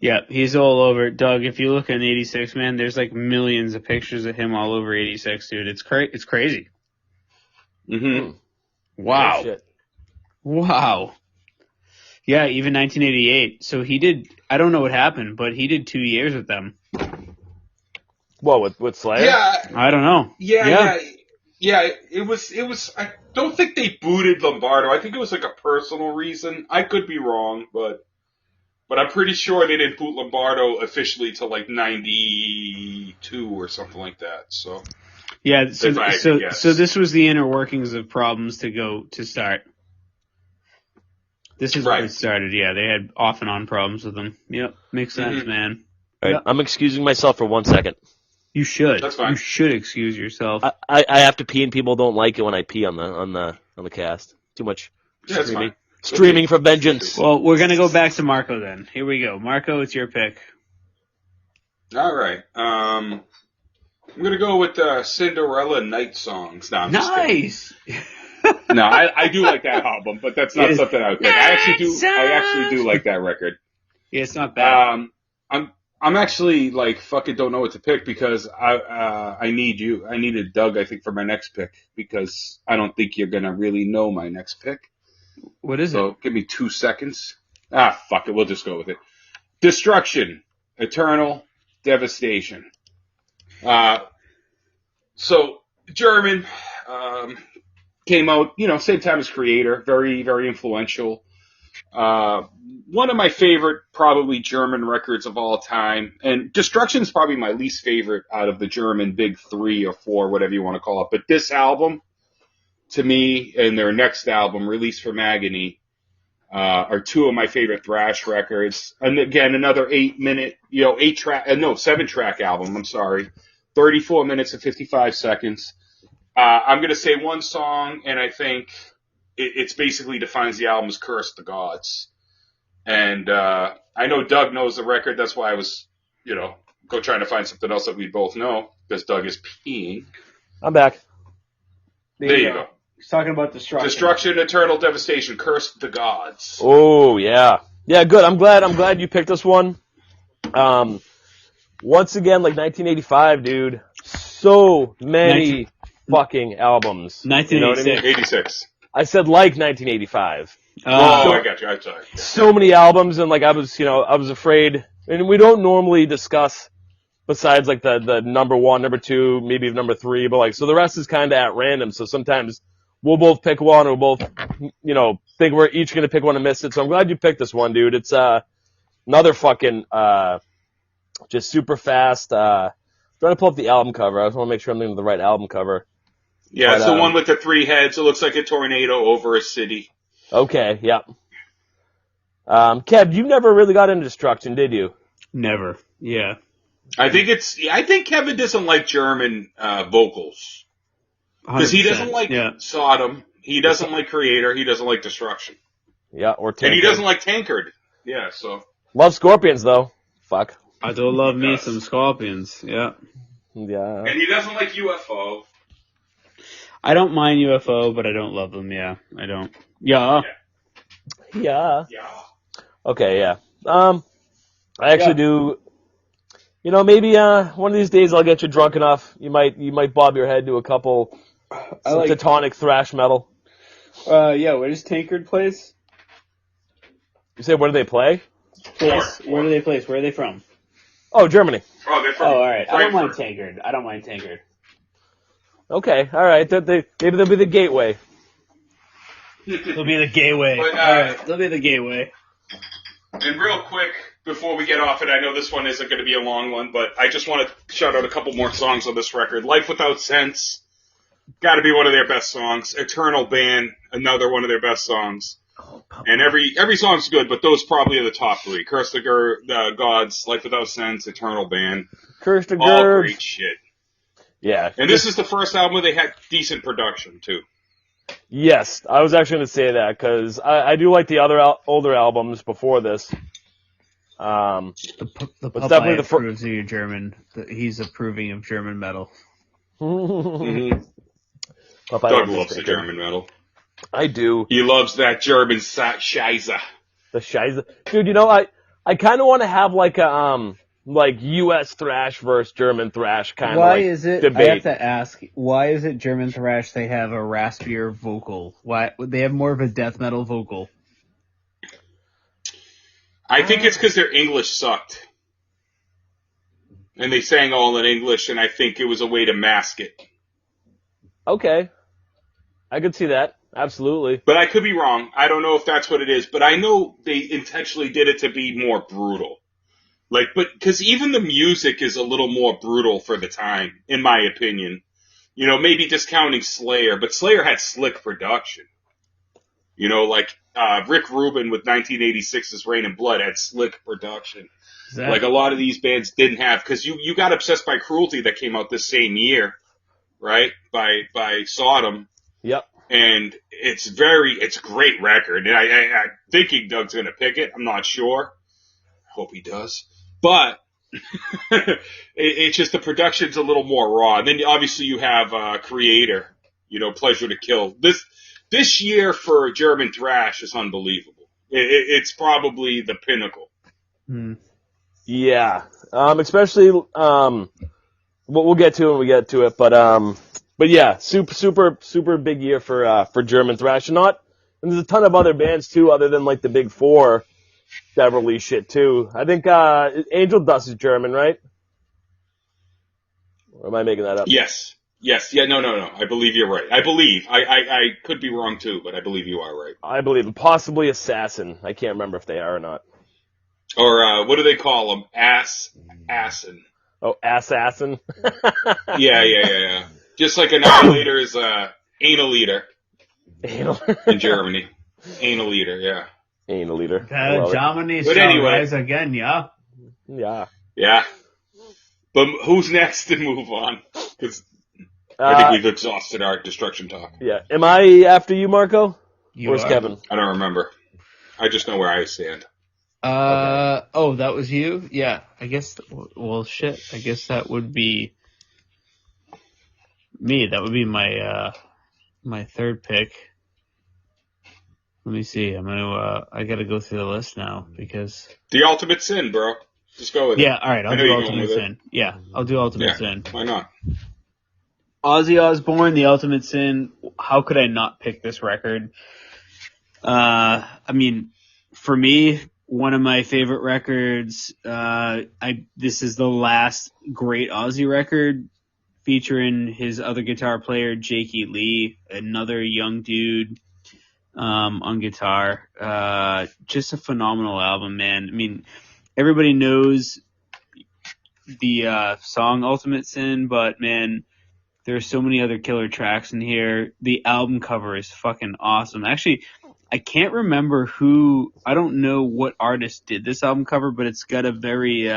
Yeah, he's all over. Doug, if you look at 86, man, there's millions of pictures of him all over 86, dude. It's crazy. Mm-hmm. Wow. Oh, shit. Wow. Yeah, even 1988. So he did. I don't know what happened, but he did 2 years with them. What with Slayer? Yeah. I don't know. Yeah. It was. I don't think they booted Lombardo. I think it was a personal reason. I could be wrong, but I'm pretty sure they didn't boot Lombardo officially till 92 or something like that. So yeah. So this was the inner workings of problems to start. This is where it started. Yeah, they had off and on problems with them. Yep, makes sense, man. All right, I'm excusing myself for 1 second. You should. That's fine. You should excuse yourself. I have to pee, and people don't like it when I pee on the cast. Too much streaming. Streaming for vengeance. Well, we're gonna go back to Marco then. Here we go. Marco, it's your pick. All right. I'm gonna go with Cinderella Night Songs. No, I'm just kidding. No, I do like that album, but that's not something I would pick. I actually do like that record. Yeah, it's not bad. I'm actually fucking don't know what to pick because I needed Doug, I think, for my next pick because I don't think you're gonna really know my next pick. What is it? So give me 2 seconds. Fuck it, we'll just go with it. Destruction, Eternal Devastation. So German, came out, same time as Creator, very, very influential. One of my favorite, probably German records of all time. And Destruction is probably my least favorite out of the German big 3 or 4, whatever you want to call it. But this album, to me, and their next album, Release from Agony, are 2 of my favorite thrash records. And again, another 7-track album, I'm sorry. 34 minutes and 55 seconds. I'm going to say one song, and I think it's basically defines the album as Curse the Gods. And I know Doug knows the record. That's why I was, go trying to find something else that we both know, because Doug is peeing. I'm back. There you go. He's talking about Destruction. Destruction, Eternal Devastation, Curse the Gods. Oh, yeah. Yeah, good. I'm glad you picked this one. Once again, 1985, dude. So many fucking albums. 1986. You know what I mean? 86. I said 1985. I got you. I'm sorry. So many albums, and I was afraid, and we don't normally discuss besides like the number 1, number 2, maybe number 3, but like, so the rest is kind of at random. So sometimes we'll both pick one, or we'll both, think we're each going to pick one and miss it. So I'm glad you picked this one, dude. It's, another fucking, just super fast, trying to pull up the album cover. I just want to make sure I'm looking at the right album cover. Yeah, it's the one with the 3 heads. It looks like a tornado over a city. Okay, yep. Kev, you never really got into Destruction, did you? Never. Yeah. I think Kevin doesn't like German vocals. Because he doesn't like Sodom. He doesn't like Creator. He doesn't like Destruction. Yeah, or Tankard. And he doesn't like Tankard. Yeah, so. Love Scorpions, though. Fuck. I do love me some Scorpions. Yeah. Yeah. And he doesn't like UFO. I don't mind UFO, but I don't love them. Yeah, I don't. Yeah. Yeah. Yeah. Okay, yeah. I actually do. Maybe one of these days I'll get you drunk enough. You might bob your head to a couple Teutonic thrash metal. Where does Tankard place? You say where do they play? Where do they place? Where are they from? Oh, Germany. Oh, they're from all right. I don't mind Frankfurt. Tankard. Okay, all right. Maybe they'll be the gateway. They'll be the gateway. But, all right, they'll be the gateway. And real quick, before we get off it, I know this one isn't going to be a long one, but I just want to shout out a couple more songs on this record. Life Without Sense, got to be one of their best songs. Eternal Ban, another one of their best songs. And every song's good, but those probably are the top 3. Curse the Gods, Life Without Sense, Eternal Ban. Curse the All Gods. great shit. Yeah. And this is the first album where they had decent production, too. Yes, I was actually going to say that, because I do like the other older albums before this. The definitely the approves of your German. He's approving of German metal. Mm-hmm. Doug loves the German metal. I do. He loves that German Scheiße. The Scheiße. Dude, I kind of want to have like a, U.S. thrash versus German thrash kind of Why is it? debate. I have to ask. Why is it German thrash? They have a raspier vocal. Why they have more of a death metal vocal? I think it's because their English sucked. And they sang all in English, and I think it was a way to mask it. Okay. I could see that. Absolutely. But I could be wrong. I don't know if that's what it is. But I know they intentionally did it to be more brutal. Because even the music is a little more brutal for the time, in my opinion. Maybe discounting Slayer, but Slayer had slick production. Rick Rubin with 1986's Rain and Blood had slick production. Exactly. Like a lot of these bands didn't have, because you got Obsessed by Cruelty that came out this same year, right? By Sodom. Yep. And it's a great record. And I'm thinking Doug's going to pick it. I'm not sure. I hope he does. But it's just the production's a little more raw. And then obviously you have Creator, Pleasure to Kill. This year for German thrash is unbelievable. It's probably the pinnacle. Yeah. Especially, we'll get to it when we get to it, but yeah, super big year for German thrash. And there's a ton of other bands too, other than like the big 4 that release shit too. I think, Angel Dust is German, right? Or am I making that up? Yes. Yeah, no. I believe you're right. I could be wrong too, but I believe you are right. I believe possibly Assassin. I can't remember if they are or not. Or, what do they call them? Assin. Oh, Assassin? Yeah. Just like Annihilator is, Anal Eater. In Germany. Anal Eater, yeah. Anal Eater. Germany but anyway. rise again, yeah? Yeah. But who's next to move on? Because I think we've exhausted our Destruction talk. Yeah. Am I after you, Marco? Where's are. Kevin? I don't remember. I just know where I stand. Okay. Oh, that was you? Yeah. I guess, well, shit. I guess that would be me. That would be my, my third pick. Let me see. I gotta go through the list now because. The Ultimate Sin, bro. Just go with it. Yeah, alright. I'll do Ultimate Sin. Yeah, I'll do Ultimate Sin. Why not? Ozzy Osbourne, The Ultimate Sin. How could I not pick this record? I mean, for me, one of my favorite records. This is the last great Ozzy record featuring his other guitar player, Jakey Lee, another young dude on guitar. Just a phenomenal album, man. I mean, everybody knows the song Ultimate Sin, but man, there's so many other killer tracks in here. The album cover is fucking awesome. Actually, I can't remember I don't know what artist did this album cover, but it's got a very,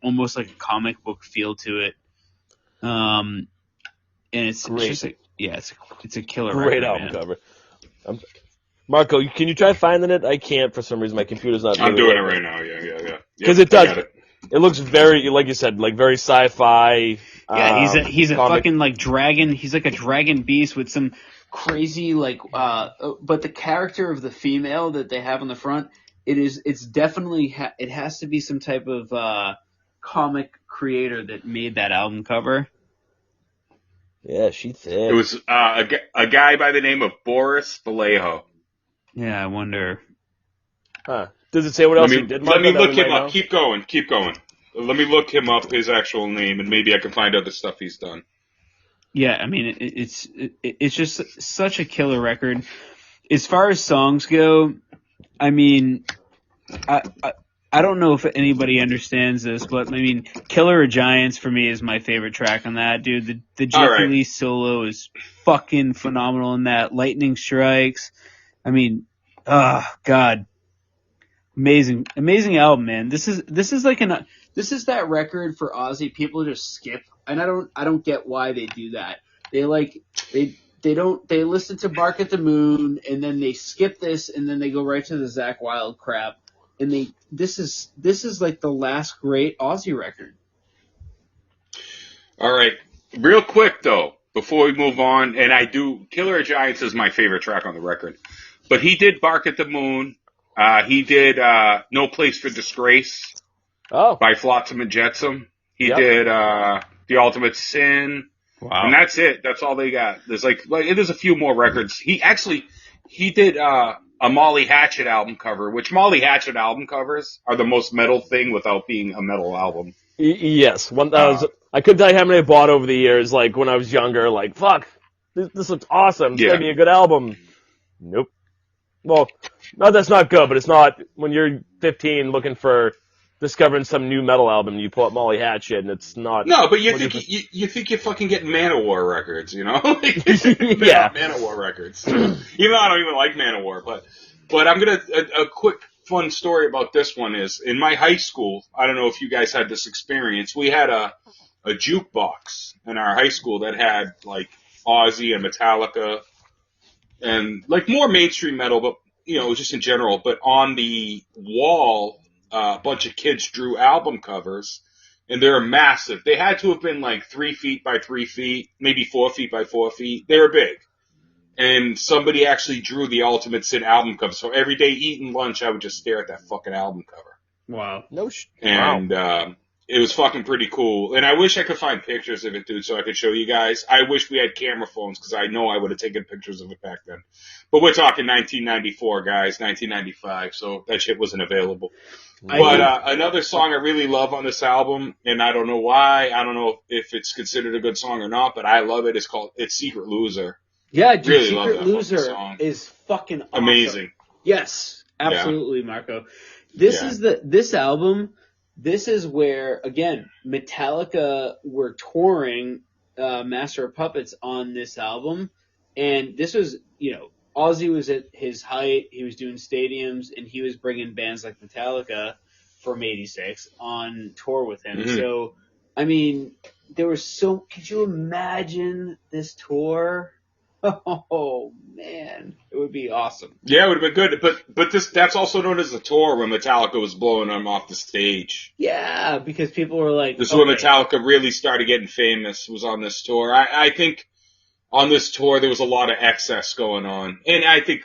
almost like a comic book feel to it. And it's Great. just it's a killer Great record, album man. cover. Marco, can you try finding it? I can't for some reason. My computer's not. I'm doing it right now. Yeah. Because Yep, it I does. got it. It looks very, like you said, like very sci-fi. Yeah, he's a comic. fucking like dragon. He's like a dragon beast with some crazy but the character of the female that they have on the front, it's definitely it has to be some type of comic creator that made that album cover. Yeah, she thick. It was a guy by the name of Boris Vallejo. Yeah, I wonder. Huh. Does it say what else he did? Let me Marco, that look we might him up. know? Keep going. Let me look him up, his actual name, and maybe I can find other stuff he's done. Yeah, I mean it's just such a killer record. As far as songs go, I mean, I don't know if anybody understands this, but I mean, Killer of Giants for me is my favorite track on that, dude. The Jakey Lee solo is fucking phenomenal in that. Lightning Strikes. I mean, God. Amazing album, man. This is that record for Ozzy people just skip, and I don't get why they do that. They listen to Bark at the Moon, and then they skip this, and then they go right to the Zakk Wylde crap, and this is like the last great Ozzy record. All right, real quick though, before we move on, and Killer of Giants is my favorite track on the record, but he did Bark at the Moon. He did No Place for Disgrace by Flotsam and Jetsam. He did The Ultimate Sin. Wow. And that's it. That's all they got. There's there's a few more records. He did a Molly Hatchet album cover, which Molly Hatchet album covers are the most metal thing without being a metal album. Yes. I couldn't tell you how many I bought over the years, like when I was younger, like, fuck, this looks awesome. It's going to be a good album. Nope. Well, no, that's not good, but it's not when you're 15 looking for discovering some new metal album, you pull up Molly Hatchet and it's not. No, but you think you're fucking getting Manowar records, you know? Yeah. Manowar records. Even though I don't even like Manowar, but I'm gonna, a quick fun story about this one is, in my high school, I don't know if you guys had this experience, we had a jukebox in our high school that had like Ozzy and Metallica and like more mainstream metal, but just in general. But on the wall, a bunch of kids drew album covers, and they're massive. They had to have been like 3 feet by 3 feet, maybe 4 feet by 4 feet. They were big. And somebody actually drew the Ultimate Sin album cover. So every day eating lunch, I would just stare at that fucking album cover. Wow. And it was fucking pretty cool. And I wish I could find pictures of it, dude, so I could show you guys. I wish we had camera phones, because I know I would have taken pictures of it back then. But we're talking 1994, guys, 1995, so that shit wasn't available. But another song I really love on this album, and I don't know why, I don't know if it's considered a good song or not, but I love it. It's Secret Loser. Yeah, dude, really Secret Loser is fucking awesome. Amazing. Yes, absolutely, Marco. This album, this is where, again, Metallica were touring Master of Puppets on this album, and this was, Ozzy was at his height, he was doing stadiums, and he was bringing bands like Metallica from '86 on tour with him. Mm-hmm. So, I mean, could you imagine this tour? Oh man, it would be awesome. Yeah, it would have been good, but that's also known as the tour when Metallica was blowing them off the stage. Yeah, because people were like, this is when Metallica really started getting famous, was on this tour. I think on this tour there was a lot of excess going on, and I think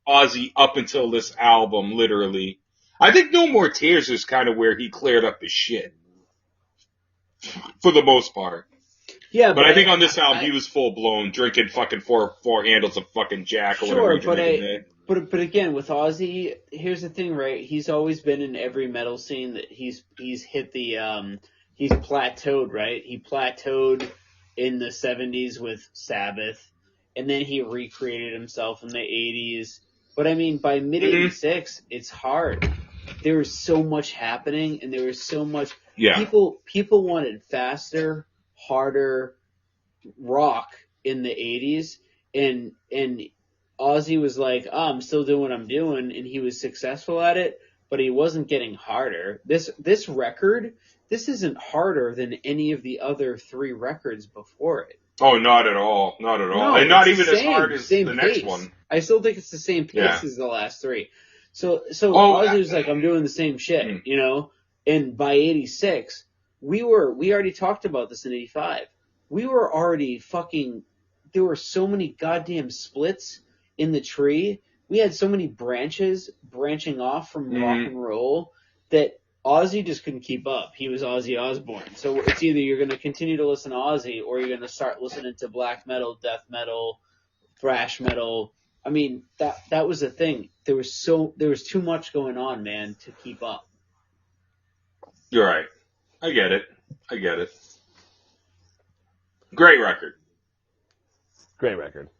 Ozzy up until this album, literally, I think No More Tears is kind of where he cleared up his shit for the most part. Yeah, but I think on this album he was full blown drinking fucking four handles of fucking Jack or whatever. But again, with Ozzy, here's the thing, right? He's always been in every metal scene that he's hit the he's plateaued, right? He plateaued in the 70s with Sabbath, and then he recreated himself in the 80s. But I mean, by mid 86, it's hard. There was so much happening, and there was so much. Yeah. People wanted faster, harder rock in the 80s, and Ozzy was like, oh, I'm still doing what I'm doing, and he was successful at it, but he wasn't getting harder. This record, this isn't harder than any of the other 3 records before it. Oh, not at all. Not at all. No, and not even as hard as the next one. I still think it's the same pace as the last 3. So Ozzy was like, I'm doing the same shit, you know? And by 86, we already talked about this in 85. We were already there were so many goddamn splits in the tree. We had so many branches branching off from rock and roll that Ozzy just couldn't keep up. He was Ozzy Osbourne. So it's either you're going to continue to listen to Ozzy or you're going to start listening to black metal, death metal, thrash metal. I mean, that was the thing. There was too much going on, man, to keep up. You're right. I get it. Great record.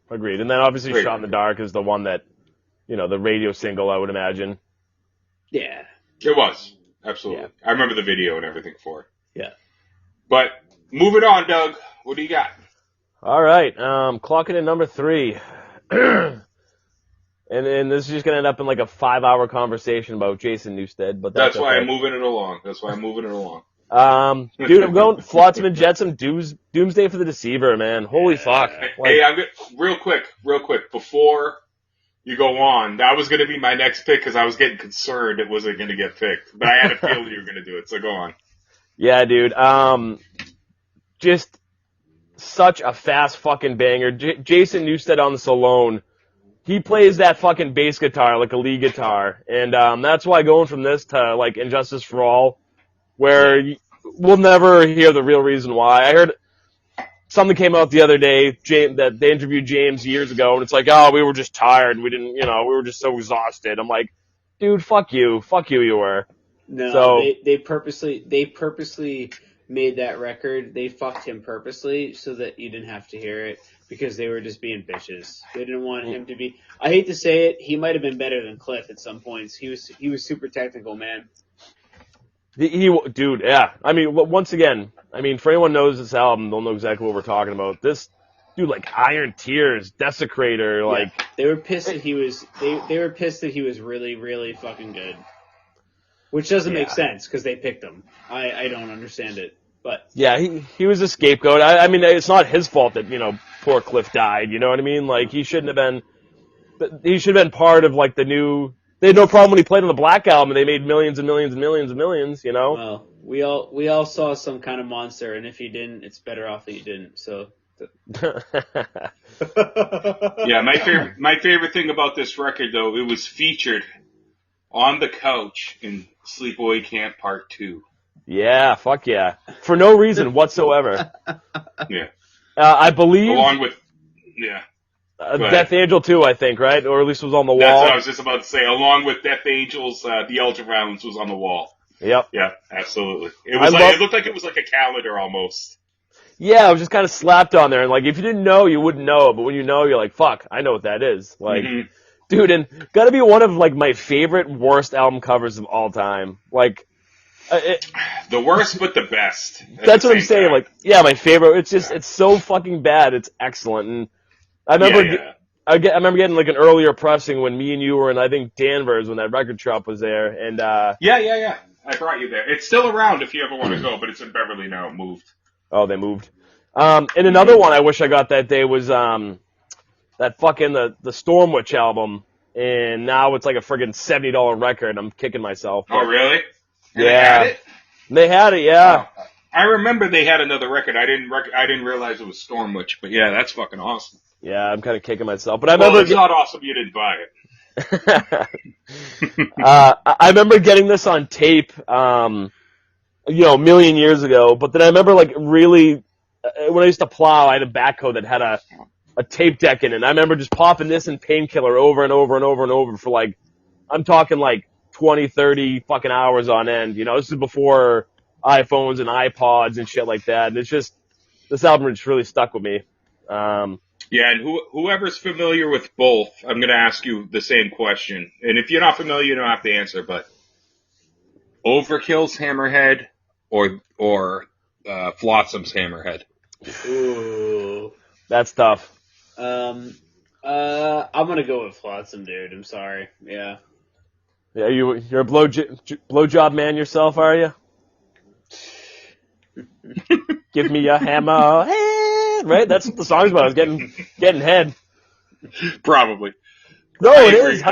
Agreed. And then obviously Shot in the Dark is the one that, you know, the radio single, I would imagine. Yeah. It was. Absolutely. Yeah. I remember the video and everything for it. Yeah. But moving on, Doug. What do you got? All right. Clocking in number 3. And this is just going to end up in like a 5-hour conversation about Jason Newsted. But that's why okay. I'm moving it along. Dude, I'm going Flotsam and Jetsam, Doomsday for the Deceiver, man. Holy fuck. Hey, I'm good. Real quick, before you go on, that was going to be my next pick because I was getting concerned it wasn't going to get picked. But I had a feeling you were going to do it, so go on. Yeah, dude. Just such a fast fucking banger. Jason Newsted on this alone. He plays that fucking bass guitar like a lead guitar. And that's why going from this to like Injustice for All, where we'll never hear the real reason why. I heard something came out the other day that they interviewed James years ago, and it's like, oh, we were just tired. We didn't, we were just so exhausted. I'm like, dude, fuck you, you were. No, so, they purposely made that record. They fucked him purposely so that you didn't have to hear it because they were just being bitches. They didn't want him to be. I hate to say it, he might have been better than Cliff at some points. He was super technical, man. Dude, yeah. I mean, once again, for anyone knows this album, they'll know exactly what we're talking about. This dude, like Iron Tears, Desecrator, like they were pissed that he was. They were pissed that he was really, really fucking good, which doesn't make sense because they picked him. I don't understand it, but yeah, he was a scapegoat. I mean, it's not his fault that poor Cliff died. You know what I mean? Like he shouldn't have been. He should have been part of like the new. They had no problem when he played on the Black Album, and they made millions and millions and millions and millions, Well, we all saw some kind of monster, and if you didn't, it's better off that you didn't. So. Yeah, my favorite thing about this record, though, it was featured on the couch in Sleepaway Camp Part 2. Yeah, fuck yeah. For no reason whatsoever. Yeah. I believe... Along with... Yeah. Death Angel 2, I think, right? Or at least was on the wall. That's what I was just about to say. Along with Death Angel's The Elgin Rounds was on the wall. Yep. Yeah, absolutely. It looked like it was like a calendar almost. Yeah, it was just kind of slapped on there. And like, if you didn't know, you wouldn't know. But when you know, you're like, fuck, I know what that is. Like, dude, and gotta be one of like my favorite worst album covers of all time. Like, the worst, but the best. That's what I'm saying. Like, yeah, my favorite. It's just, it's so fucking bad. It's excellent. And I remember, I remember getting like an earlier pressing when me and you were in, I think, Danvers when that record shop was there. And yeah. I brought you there. It's still around if you ever want to go, but it's in Beverly now. It moved. Oh, they moved. And another one I wish I got that day was that fucking the Stormwitch album. And now it's like a friggin' $70 record. I'm kicking myself. Oh, really? And yeah. They had it? They had it, yeah. Oh, I remember they had another record. I didn't realize it was Stormwitch, but yeah, that's fucking awesome. Yeah, I'm kind of kicking myself. But I remember it's not awesome you didn't buy it. I remember getting this on tape, a million years ago. But then I remember like really when I used to plow, I had a backhoe that had a tape deck in it. And I remember just popping this in Painkiller over and over and over and over for like, I'm talking like 20, 30 fucking hours on end. You know, this is before iPhones and iPods and shit like that. And it's just, this album just really stuck with me. Yeah, and whoever's familiar with both, I'm going to ask you the same question. And if you're not familiar, you don't have to answer, but Overkill's Hammerhead or Flotsam's Hammerhead? Ooh. That's tough. I'm gonna go with Flotsam, dude. I'm sorry. Yeah. Yeah, you're a blowjob man yourself, are you? Give me a hammer, head, right? That's what the song's about. Is getting head. Probably. No, I it agree. is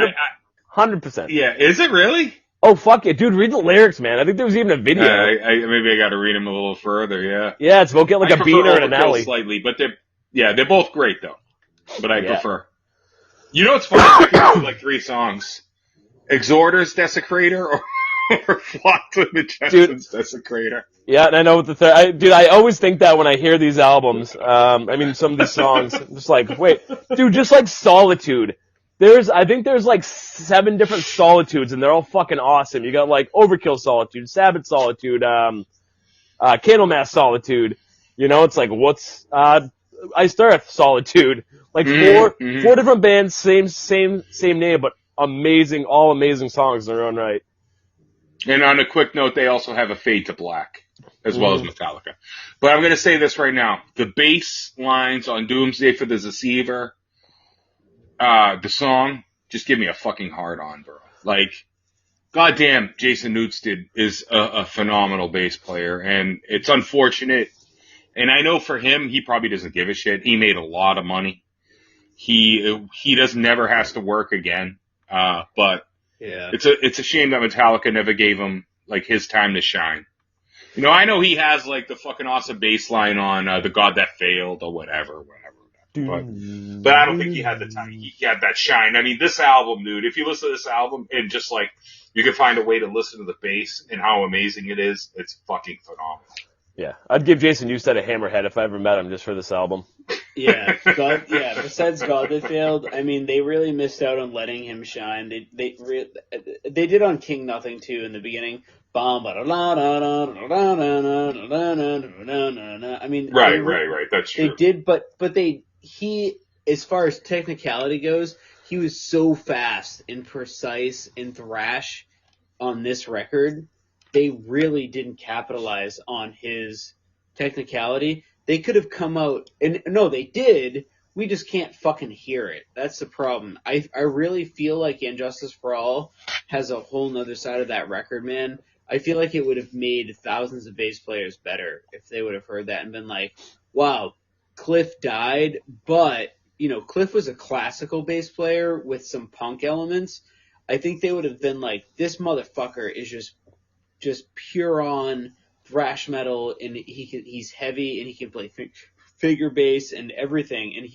100%. Yeah, is it really? Oh fuck it, dude! Read the lyrics, man. I think there was even a video. Maybe I got to read them a little further. Yeah. Yeah, it's about getting like a beaner in an alley. Slightly, but they're both great though. But I prefer. You know what's funny? I can do like 3 songs: Exhorter's Desecrator or Flotsam and Jetson's Desecrator. Yeah, and I know what the third. I always think that when I hear these albums. I mean, some of these songs, I'm just like, wait, dude, just like Solitude. I think there's like 7 different Solitudes, and they're all fucking awesome. You got like Overkill Solitude, Sabbath Solitude, Candlemass Solitude. You know, it's like what's Iced Earth Solitude. Like 4 different bands, same name, but all amazing songs in their own right. And on a quick note, they also have a Fade to Black, as well as Metallica. But I'm going to say this right now. The bass lines on Doomsday for the Deceiver, the song, just give me a fucking hard on, bro. Like, goddamn, Jason Newsted is a phenomenal bass player, and it's unfortunate. And I know for him, he probably doesn't give a shit. He made a lot of money. He never has to work again. But yeah, it's a shame that Metallica never gave him like his time to shine. You know, I know he has like the fucking awesome bass line on The God That Failed or whatever. But I don't think he had the time. He had that shine. I mean, this album, dude, if you listen to this album and just like, you can find a way to listen to the bass and how amazing it is, it's fucking phenomenal. Yeah. I'd give Jason Newsted a Hammerhead if I ever met him just for this album. Yeah. Besides God That Failed, I mean, they really missed out on letting him shine. They did on King Nothing too in the beginning. I mean, Right. That's true. They did, but he, as far as technicality goes, he was so fast and precise in thrash on this record. They really didn't capitalize on his technicality. They could have come out, and no, they did. We just can't fucking hear it. That's the problem. I really feel like Injustice for All has a whole nother side of that record, man. I feel like it would have made thousands of bass players better if they would have heard that and been like, wow, Cliff died, but, you know, Cliff was a classical bass player with some punk elements. I think they would have been like, this motherfucker is just pure on thrash metal, and he's heavy, and he can play figure bass and everything, and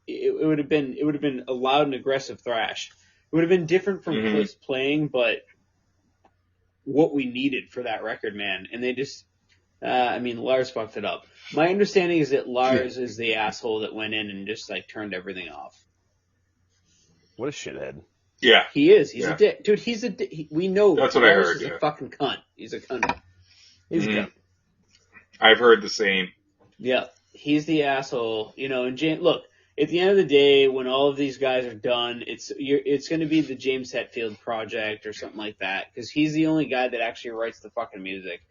it would have been a loud and aggressive thrash. It would have been different from Cliff's playing, but what we needed for that record, man. And they just, Lars fucked it up. My understanding is that Lars is the asshole that went in and just like turned everything off. What a shithead. Yeah. He is. He's a dick. Dude, he's a dick. We know that's what Lars I heard, is a fucking cunt. He's a cunt. He's a cunt. I've heard the same. Yeah. He's the asshole. You know, and look, at the end of the day, when all of these guys are done, it's going to be the James Hetfield project or something like that, because he's the only guy that actually writes the fucking music.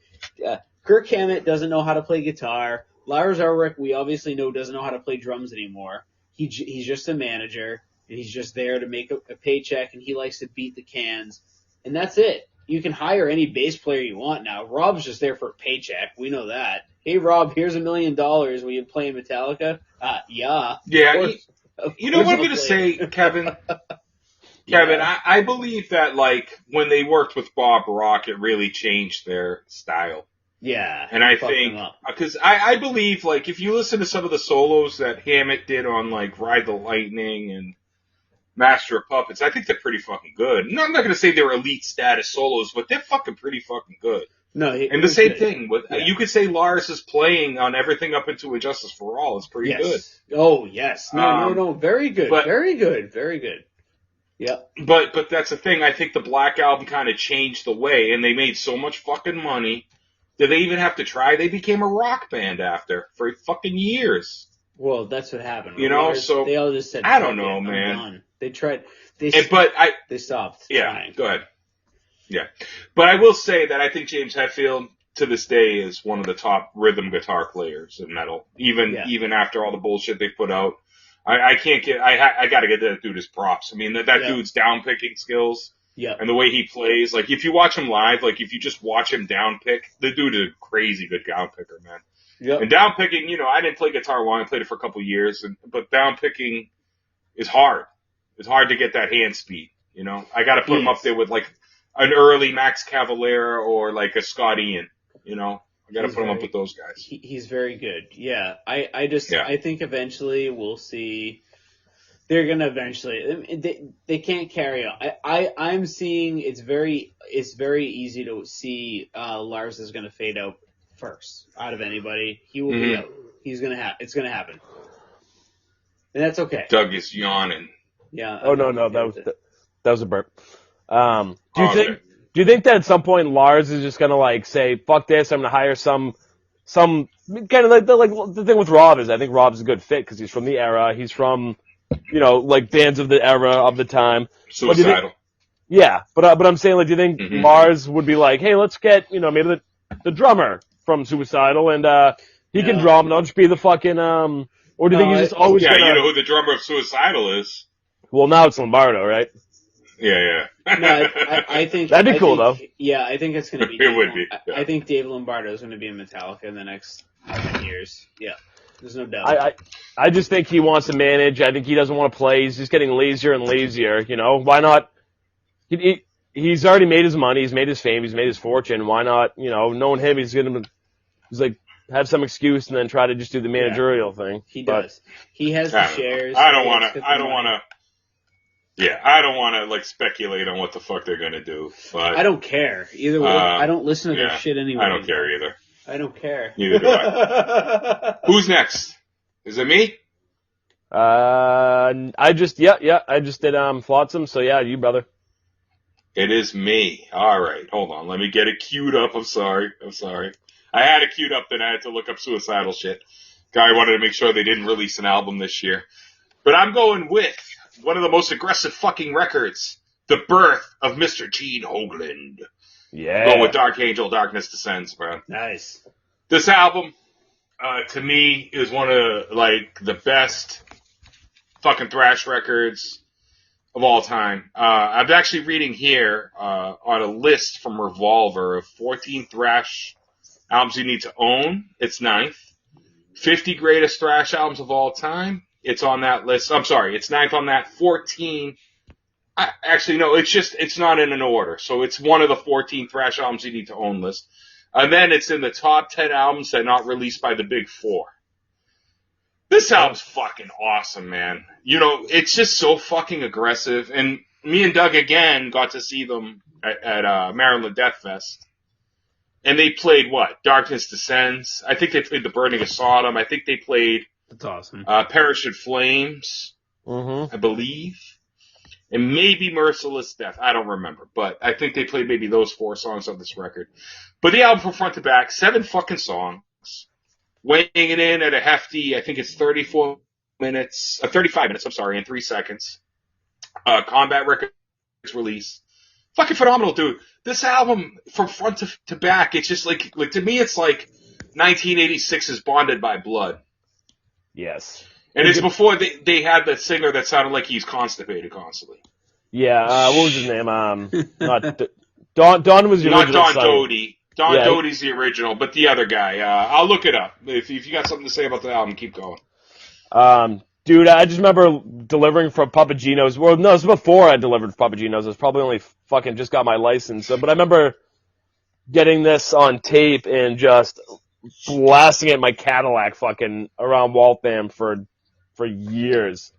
Kirk Hammett doesn't know how to play guitar. Lars Ulrich, we obviously know, doesn't know how to play drums anymore. He's just a manager, and he's just there to make a paycheck, and he likes to beat the cans, and that's it. You can hire any bass player you want now. Rob's just there for a paycheck. We know that. Hey, Rob, here's $1 million. Will you play Metallica? Yeah. Yeah. You know what I'm going to say, Kevin? Kevin, I believe that, like, when they worked with Bob Rock, it really changed their style. Yeah. And I think, because I believe, like, if you listen to some of the solos that Hammett did on, like, Ride the Lightning and Master of Puppets, I think they're pretty fucking good. No, I'm not going to say they're elite status solos, but they're fucking pretty fucking good. No, and the same thing with you could say Lars is playing on everything up into Injustice for All. It's pretty good. Oh yes, no, very good, very good. Yep. But that's the thing. I think the Black Album kind of changed the way, and they made so much fucking money. Did they even have to try? They became a rock band after for fucking years. Well, that's what happened. So they all just said, I don't know, man. Done. They tried. They stopped. Yeah, trying. Go ahead. Yeah, but I will say that I think James Hetfield to this day is one of the top rhythm guitar players in metal. Even after all the bullshit they put out, I can't get. I got to get that dude his props. I mean that dude's down picking skills. Yeah. And the way he plays, like if you watch him live, like if you just watch him down pick, the dude is a crazy good down picker, man. Yeah. And down picking, I didn't play guitar long. I played it for a couple of years, but down picking is hard. It's hard to get that hand speed. I got to put him up there with like an early Max Cavalera or like a Scott Ian. I got to put him up with those guys. He's very good. Yeah. I think eventually we'll see. They're gonna eventually. They can't carry on. I'm seeing it's very easy to see Lars is gonna fade out first out of anybody. He will be out. He's gonna it's gonna happen, and that's okay. Doug is yawning. Yeah. Oh no, that was a burp. Do you think that at some point Lars is just gonna like say fuck this? I'm gonna hire some kind of like the thing with Rob is I think Rob's a good fit because he's from the era. He's from like bands of the era of the time. Suicidal. But I'm saying, like, do you think Lars would be like, hey, let's get, maybe the drummer from Suicidal and, he can drum and I'll just be the fucking, or do you think he's just always you know who the drummer of Suicidal is? Well, now it's Lombardo, right? Yeah. No, I think that'd be cool though. Yeah, I think it's going to be. It would be. Yeah. I think Dave Lombardo is going to be in Metallica in the next 10 years. Yeah. There's no doubt. I just think he wants to manage. I think he doesn't want to play. He's just getting lazier and lazier. Why not? He's already made his money. He's made his fame. He's made his fortune. Why not? Knowing him, he's like have some excuse and then try to just do the managerial thing. He does. He has the shares. I don't want to like speculate on what the fuck they're gonna do. But I don't care either way. I don't listen to their shit anyway. I don't care either. I don't care. Neither do I. Who's next? Is it me? I just did Flotsam, so yeah, you brother. It is me. Alright, hold on, let me get it queued up. I'm sorry. I had it queued up, then I had to look up Suicidal shit. Guy wanted to make sure they didn't release an album this year. But I'm going with one of the most aggressive fucking records, The Birth of Mr. Gene Hoglan. Yeah. Going with Dark Angel, Darkness Descends, bro. Nice. This album, to me, is one of, like, the best fucking thrash records of all time. I'm actually reading here, on a list from Revolver of 14 thrash albums you need to own. It's 9th. 50 greatest thrash albums of all time. It's on that list. I'm sorry, it's 9th on that. 14. Actually, no, it's not in an order. So it's one of the 14 thrash albums you need to own list. And then it's in the top 10 albums that are not released by the Big Four. This album's fucking awesome, man. It's just so fucking aggressive. And me and Doug again got to see them at Maryland Death Fest. And they played what? Darkness Descends. I think they played The Burning of Sodom. I think they played That's awesome. Perish in Flames, I believe. And maybe Merciless Death. I don't remember. But I think they played maybe those 4 songs on this record. But the album from front to back, 7 fucking songs. Weighing it in at a hefty, I think it's 35 minutes, and 3 seconds. Combat Records release. Fucking phenomenal, dude. This album, from front to back, it's just like to me, it's like 1986's Bonded by Blood. Yes. And it's before they had that singer that sounded like he's constipated constantly. Yeah, what was his name? Not Don was the original. Not Don Doty. Don Doty's the original, but the other guy. I'll look it up. If you got something to say about the album, keep going. Dude, I just remember delivering from Papagino's. Well, no, it was before I delivered from Papagino's. I was probably only fucking just got my license. But I remember getting this on tape and just blasting it in my Cadillac fucking around Waltham for years.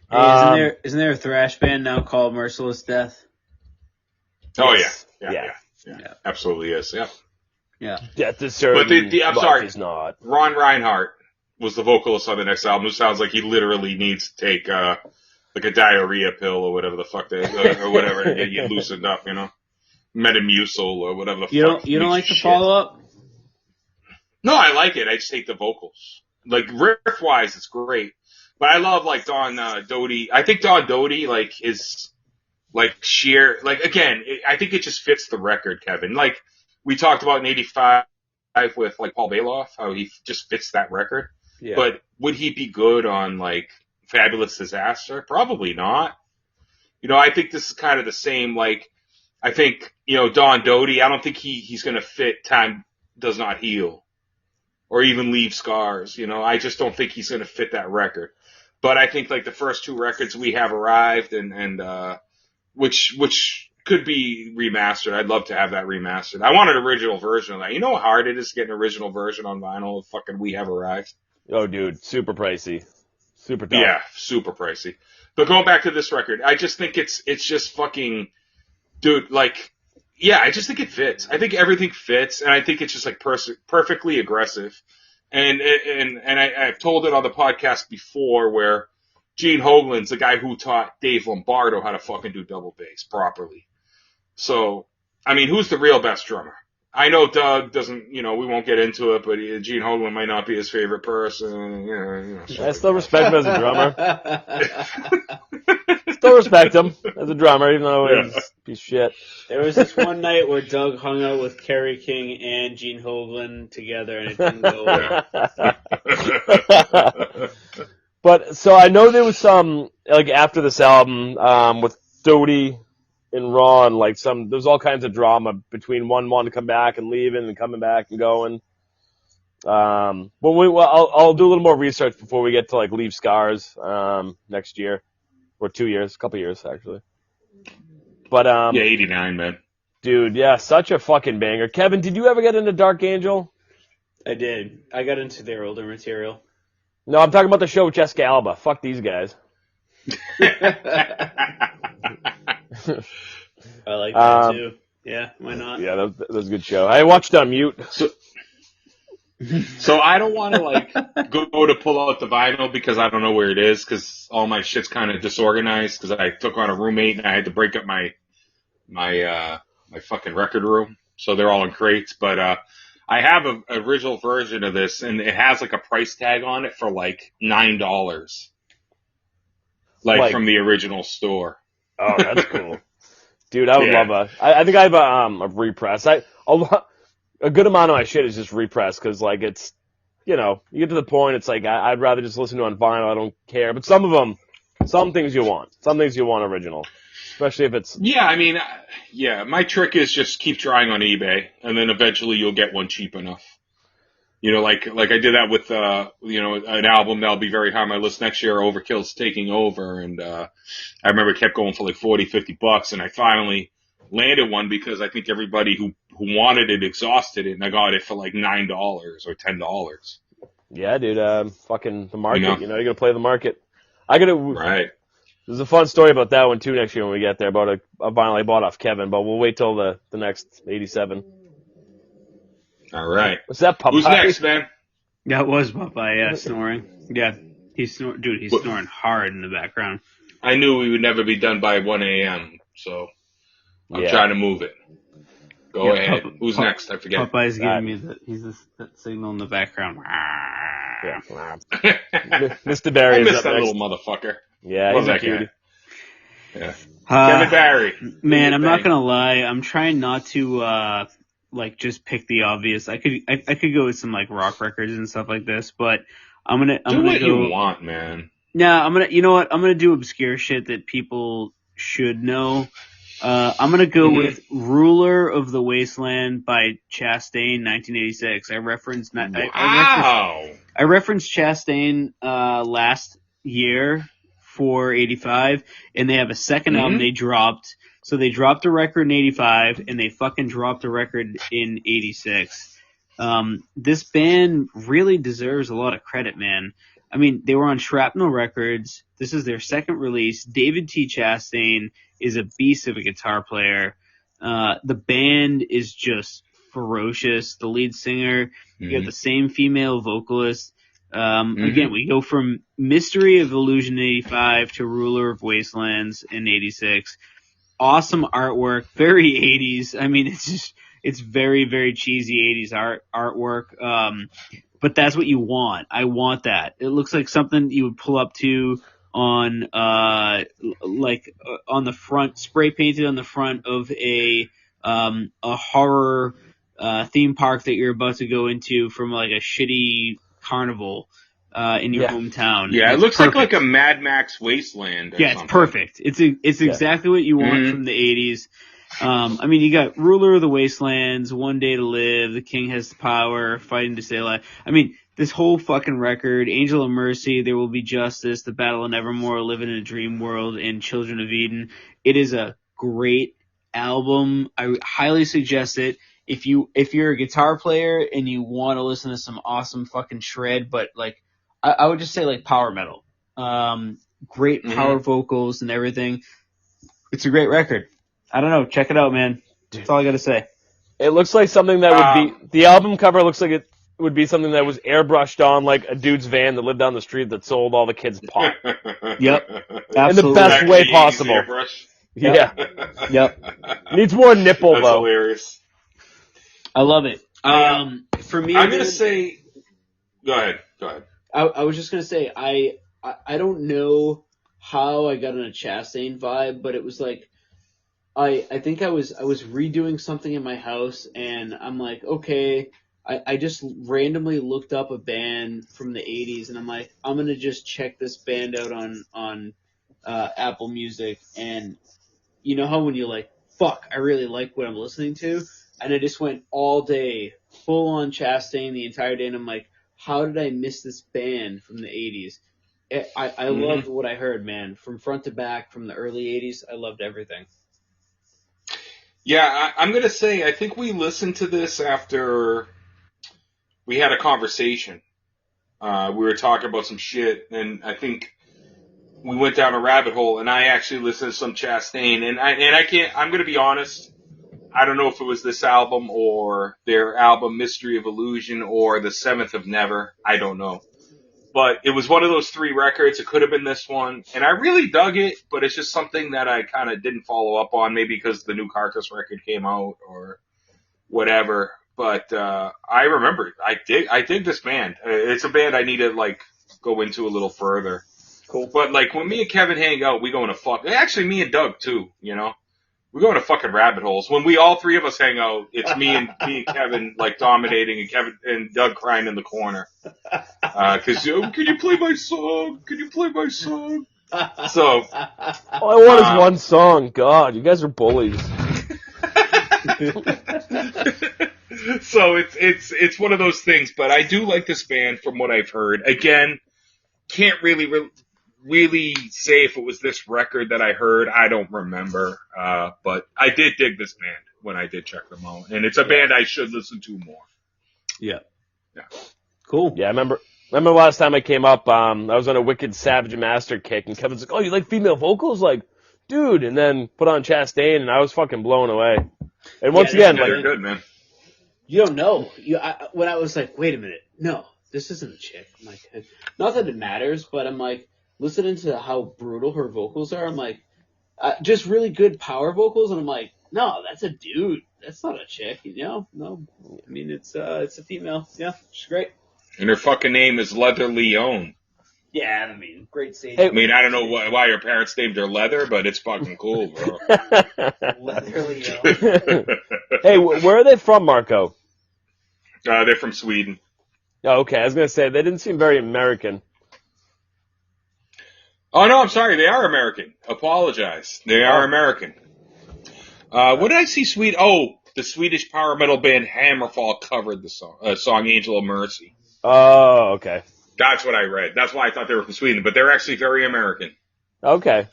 Hey, isn't there a thrash band now called Merciless Death? Oh, yes. yeah. Absolutely is, yeah. Yeah. Death is certain. But I'm life sorry. is not. Ron Reinhardt was the vocalist on the next album, who sounds like he literally needs to take like a diarrhea pill or whatever the fuck or whatever to get you loosened up, you know, Metamucil or whatever the fuck. You don't like the shit. follow up? No, I like it. I just hate the vocals. Like riff wise, it's great, but I love like Don Doty. I think Don Doty like is like sheer like again. I think it just fits the record, Kevin. Like we talked about in '85 with like Paul Bailoff, how he just fits that record. Yeah. But would he be good on like Fabulous Disaster? Probably not. You know, I think this is kind of the same. Like, I think Don Doty. I don't think he's going to fit Time Does Not Heal, or even Leave Scars. You know, I just don't think he's going to fit that record. But I think like the first two records We Have Arrived and which could be remastered. I'd love to have that remastered. I want an original version of that. You know how hard it is to get an original version on vinyl of fucking We Have Arrived? Oh, dude, super pricey. Super tough. Yeah, super pricey. But going back to this record, I just think it's just fucking, dude, like, yeah, I just think it fits. I think everything fits, and I think it's just like perfectly aggressive. And I've told it on the podcast before where Gene Hoglan's the guy who taught Dave Lombardo how to fucking do double bass properly. So, I mean, who's the real best drummer? I know Doug doesn't, we won't get into it, but Gene Hoglan might not be his favorite person. I still respect him as a drummer. Still respect him as a drummer, even though he's a piece of shit. There was this one night where Doug hung out with Kerry King and Gene Hoglan together, and it didn't go well. But, so I know there was some, like, after this album, with Doty and Ron, like there's all kinds of drama between one wanting to come back and leaving and coming back and going. But I'll do a little more research before we get to like Leave Scars, next year or 2 years, a couple years actually. But, yeah, 89, man. Dude, yeah, such a fucking banger. Kevin, did you ever get into Dark Angel? I did. I got into their older material. No, I'm talking about the show with Jessica Alba. Fuck these guys. I like that too. Yeah, why not? Yeah, that was a good show. I watched on mute. So I don't want to like go to pull out the vinyl because I don't know where it is because all my shit's kind of disorganized because I took on a roommate and I had to break up my fucking record room. So they're all in crates, but I have an original version of this and it has like a price tag on it for like $9. Like from the original store. Oh, that's cool. Dude, I would love I think I have a repress. A good amount of my shit is just repress because, like, it's, you get to the point, it's like, I'd rather just listen to it on vinyl. I don't care. But some things you want. Some things you want original. Especially if it's... Yeah, I mean, my trick is just keep trying on eBay, and then eventually you'll get one cheap enough. Like I did that with, an album that'll be very high on my list next year, Overkill's Taking Over, and I remember it kept going for like $40, $50, and I finally landed one because I think everybody who wanted it exhausted it, and I got it for like $9 or $10. Yeah, dude, fucking the market, you gotta play the market. Right. There's a fun story about that one too next year when we get there, about a vinyl I bought off Kevin, but we'll wait till the next 87. All right. Was that Popeye? Who's next, man? That was Popeye, yeah, snoring. Yeah, he's snoring hard in the background. I knew we would never be done by 1 a.m., so I'm trying to move it. Go ahead. Who's next? I forget. Popeye's giving me that signal in the background. Yeah. Mr. Barry is I missed up that next. little motherfucker. Yeah, he's a cutie. Yeah. Kevin Barry. Man, I'm not gonna lie. I'm trying not to just pick the obvious. I could go with some like rock records and stuff like this, but I'm gonna do what go, you want, man. Nah, you know what? I'm gonna do obscure shit that people should know. I'm gonna go with "Ruler of the Wasteland" by Chastain, 1986. I referenced Chastain last year for 85, and they have a second album they dropped. So they dropped a record in 85, and they fucking dropped a record in 86. This band really deserves a lot of credit, man. I mean, they were on Shrapnel Records. This is their second release. David T. Chastain is a beast of a guitar player. The band is just ferocious. The lead singer, you got the same female vocalist. Again, we go from Mystery of Illusion 85 to Ruler of Wastelands in 86. Awesome artwork, very 80s. I mean, it's very, very cheesy 80s artwork. But that's what you want. I want that. It looks like something you would pull up to on, on the front, spray painted on the front of a horror, theme park that you're about to go into from like a shitty carnival, in your hometown. Yeah, it looks like a Mad Max Wasteland or something. It's perfect. It's exactly what you want from the 80s. I mean, you got Ruler of the Wastelands, One Day to Live, The King Has the Power, Fighting to Stay Alive. I mean, this whole fucking record, Angel of Mercy, There Will Be Justice, The Battle of Nevermore, Living in a Dream World, and Children of Eden. It is a great album. I highly suggest it. If you're a guitar player and you want to listen to some awesome fucking shred, but like, I would just say like power metal. Great power vocals and everything. It's a great record. I don't know. Check it out, man. That's all I got to say. It looks like something that would be, the album cover looks like it would be something that was airbrushed on like a dude's van that lived down the street that sold all the kids pot. Yep. Absolutely. In the best way possible. Airbrush. Yeah. Yep. Needs more nipple That's though. hilarious. I love it. For me, I'm going to say, go ahead. I was just going to say, I don't know how I got on a Chastain vibe, but it was like, I think I was redoing something in my house, and I'm like, okay, I just randomly looked up a band from the 80s, and I'm like, I'm going to just check this band out on Apple Music, and you know how when you're like, fuck, I really like what I'm listening to, and I just went all day, full on Chastain the entire day, and I'm like, how did I miss this band from the 80s? I loved what I heard, man. From front to back, from the early 80s, I loved everything. Yeah, I'm going to say, I think we listened to this after we had a conversation. We were talking about some shit, and I think we went down a rabbit hole, and I actually listened to some Chastain, and I'm going to be honest, I don't know if it was this album or their album Mystery of Illusion or The Seventh of Never. I don't know. But it was one of those three records. It could have been this one. And I really dug it, but it's just something that I kind of didn't follow up on, maybe because the new Carcass record came out or whatever. But I remember, I dig this band. It's a band I need to, like, go into a little further. Cool. But, like, when me and Kevin hang out, we go into actually, me and Doug, too, you know? We go into fucking rabbit holes. When we all three of us hang out, it's me and Kevin like dominating, and Kevin and Doug crying in the corner. Cause can you play my song? Can you play my song? So all I want is one song. God, you guys are bullies. So it's one of those things. But I do like this band from what I've heard. Again, can't really say if it was this record that I heard. I don't remember. But I did dig this band when I did check them out. And it's a band I should listen to more. Yeah. Yeah. Cool. Yeah, I remember last time I came up, I was on a Wicked Savage Master kick, and Kevin's like, oh, you like female vocals? Like, dude. And then put on Chastain, and I was fucking blown away. And once again, like, they're good, man. You don't know. When I was like, wait a minute. No, this isn't a chick. I'm like, not that it matters, but I'm like, listening to how brutal her vocals are, I'm like, just really good power vocals, and I'm like, no, that's a dude. That's not a chick, you know? No, I mean, it's a female. Yeah, she's great. And her fucking name is Leather Leone. Yeah, I mean, great stage. I mean, I don't know why your parents named her Leather, but it's fucking cool, bro. Leather Leone. Hey, where are they from, Marco? They're from Sweden. Oh, okay, I was going to say, they didn't seem very American. Oh, no, I'm sorry. They are American. Apologize. They are American. What did I see Oh, the Swedish power metal band Hammerfall covered the song Angel of Mercy. Oh, okay. That's what I read. That's why I thought they were from Sweden, but they're actually very American. Okay.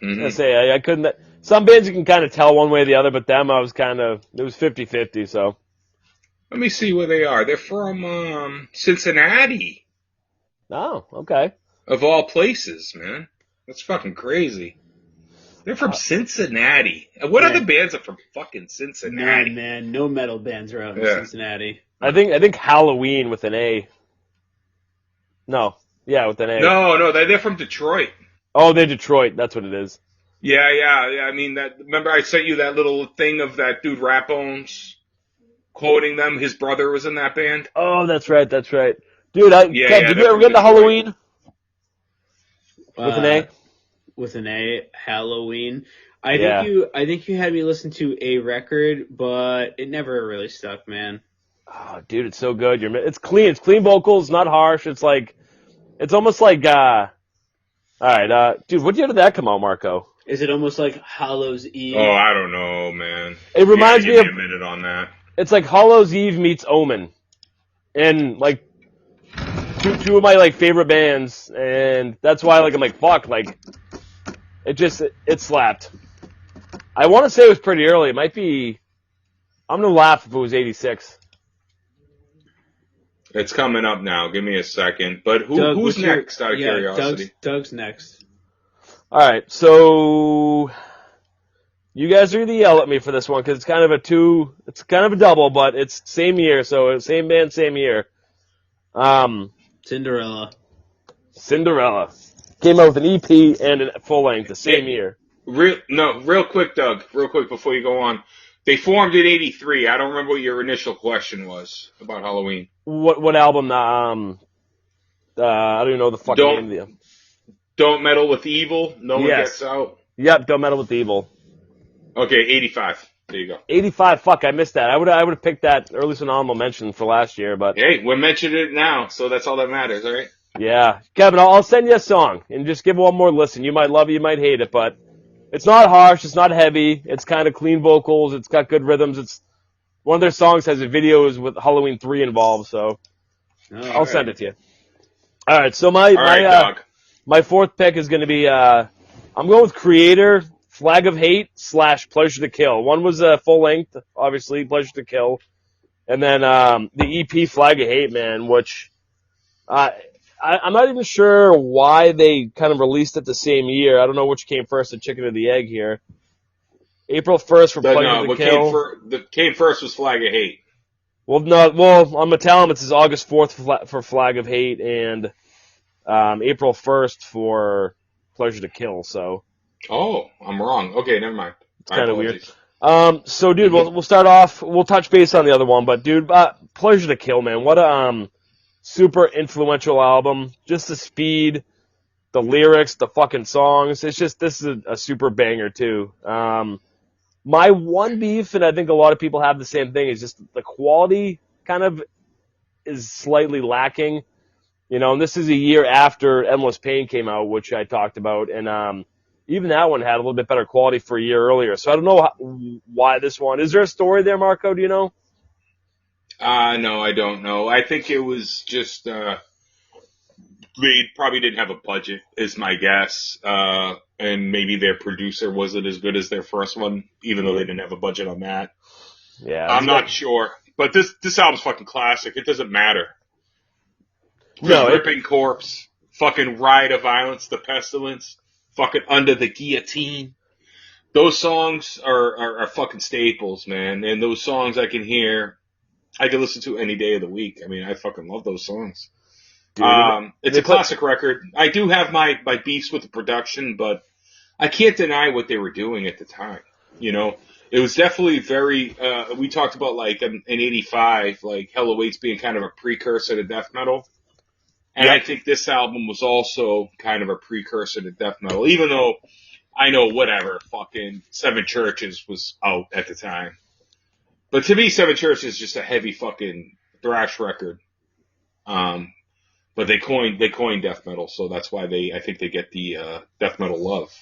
Mm-hmm. I was gonna say, I couldn't... Some bands you can kind of tell one way or the other, but them, I was kind of... It was 50-50, so... Let me see where they are. They're from Cincinnati. Oh, okay. Of all places, man. That's fucking crazy. They're from Cincinnati. What Yeah. other bands are from fucking Cincinnati? None, man. No metal bands are out in Yeah. Cincinnati. I think Halloween with an A. No. Yeah, with an A. No, they're from Detroit. Oh, they're Detroit. That's what it is. Yeah. I mean, remember I sent you that little thing of that dude Rapones quoting them? His brother was in that band. Oh, that's right. Dude, Kev, did they're you ever from get into Detroit. Halloween? With an A? With an A, Halloween. I Yeah. think you had me listen to a record, but it never really stuck, man. Oh, dude, it's so good. It's clean. It's clean vocals, not harsh. It's almost like, all right, dude, what year did that come out, Marco? Is it almost like Hallows Eve? Oh, I don't know, man. It reminds me Give of, a minute on that. it's like Hallows Eve meets Omen. And, like, two of my, like, favorite bands, and that's why, like, I'm like, fuck, like, it slapped. I want to say it was pretty early. It might be, I'm going to laugh if it was 86. It's coming up now. Give me a second. But Doug, who's what's your- next? Out of curiosity. Doug's next. All right, so you guys are going to yell at me for this one because it's kind of a double, but it's same year, so same band, same year. Cinderella. Cinderella came out with an EP and a full length the same year. Real quick, Doug. Real quick before you go on. They formed in '83. I don't remember what your initial question was about Halloween. What album? I don't even know the fucking name of the album. Don't Meddle with Evil. No one Yes. gets out. Yep, Don't Meddle with Evil. Okay, 85. There you go. 85. Fuck, I missed that. I would have picked that, or at least an honorable mention for last year, but Hey, we're mentioning it now, so that's all that matters, all right? yeah. Kevin, I'll send you a song and just give it one more listen. You might love it, you might hate it, but it's not harsh, it's not heavy, it's kind of clean vocals, it's got good rhythms. It's one of their songs has a videos with Halloween 3 involved, so I'll send it to you. All right, so Dog. my fourth pick is going to be I'm going with Creator, Flag of Hate / Pleasure to Kill. One was a full length, obviously, Pleasure to Kill, and then the EP Flag of Hate, man, which I'm not even sure why they kind of released it the same year. I don't know which came first, the chicken or the egg here. April 1st for Pleasure to Kill. What came first was Flag of Hate. Well, I'm going to tell them it says August 4th for Flag of Hate and April 1st for Pleasure to Kill, so. Oh, I'm wrong. Okay, never mind. It's kind of weird. So, dude, we'll start off, we'll touch base on the other one, but, dude, Pleasure to Kill, man, what a super influential album. Just the speed, the lyrics, the fucking songs. It's just, this is a super banger, too. My one beef, and I think a lot of people have the same thing, is just the quality kind of is slightly lacking. You know, and this is a year after Endless Pain came out, which I talked about, and even that one had a little bit better quality for a year earlier. So I don't know why this one. Is there a story there, Marco? Do you know? No, I don't know. I think it was just they probably didn't have a budget, is my guess, and maybe their producer wasn't as good as their first one, even though they didn't have a budget on that. Yeah, I'm not sure, but this album's fucking classic. It doesn't matter. No, Ripping Corpse, fucking Riot of Violence, The Pestilence, fucking Under the Guillotine. Those songs are fucking staples, man. And those songs I can listen to any day of the week. I mean, I fucking love those songs. Dude, it's a classic record. I do have my beefs with the production, but I can't deny what they were doing at the time. You know, it was definitely very, we talked about like in 85, like Hell Awaits being kind of a precursor to death metal. And I think this album was also kind of a precursor to death metal, even though I know whatever, fucking Seven Churches was out at the time. But to me, Seven Churches is just a heavy fucking thrash record. But they coined death metal, so that's why I think they get the death metal love.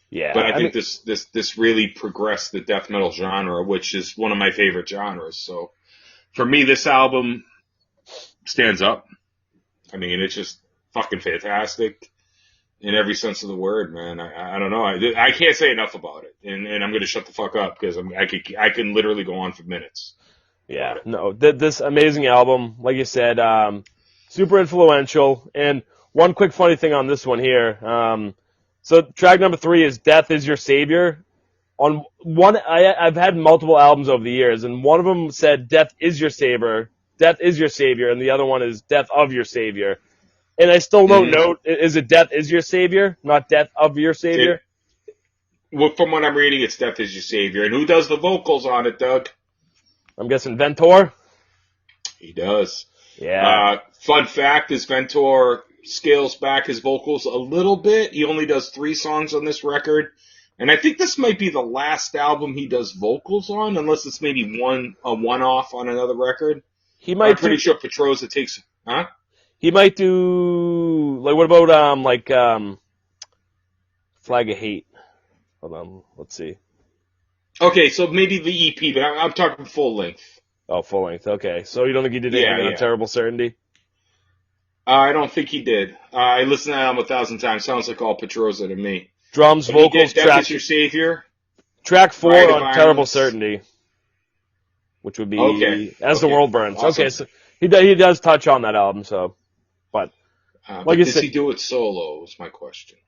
Yeah. But I think this really progressed the death metal genre, which is one of my favorite genres. So for me, this album stands up. I mean, it's just fucking fantastic in every sense of the word, man. I don't know. I can't say enough about it, and I'm going to shut the fuck up because I can literally go on for minutes. Yeah, no, this amazing album, like you said, super influential. And one quick funny thing on this one here. So track number 3 is Death Is Your Savior. On one, I've had multiple albums over the years, and one of them said Death Is Your Savior, and the other one is Death of Your Savior. And I still don't know, is it Death Is Your Savior, not Death of Your Savior? Well, from what I'm reading, it's Death Is Your Savior. And who does the vocals on it, Doug? I'm guessing Ventor? He does. Yeah. Fun fact is Ventor scales back his vocals a little bit. He only does 3 songs on this record. And I think this might be the last album he does vocals on, unless it's maybe a one-off on another record. I'm pretty sure Petroza takes... Huh? He might do... Like, what about, Flag of Hate? Hold on, let's see. Okay, so maybe the EP, but I'm talking full length. Oh, full length, okay. So you don't think he did anything on Terrible Certainty? I don't think he did. I listened to that album 1,000 times. Sounds like all Petroza to me. Drums, but vocals, Death Is Your Savior. Track 4 Riot on Terrible Certainty, which would be As the World Burns. Awesome. Okay, so he does touch on that album, so. But does he do it solo, is my question.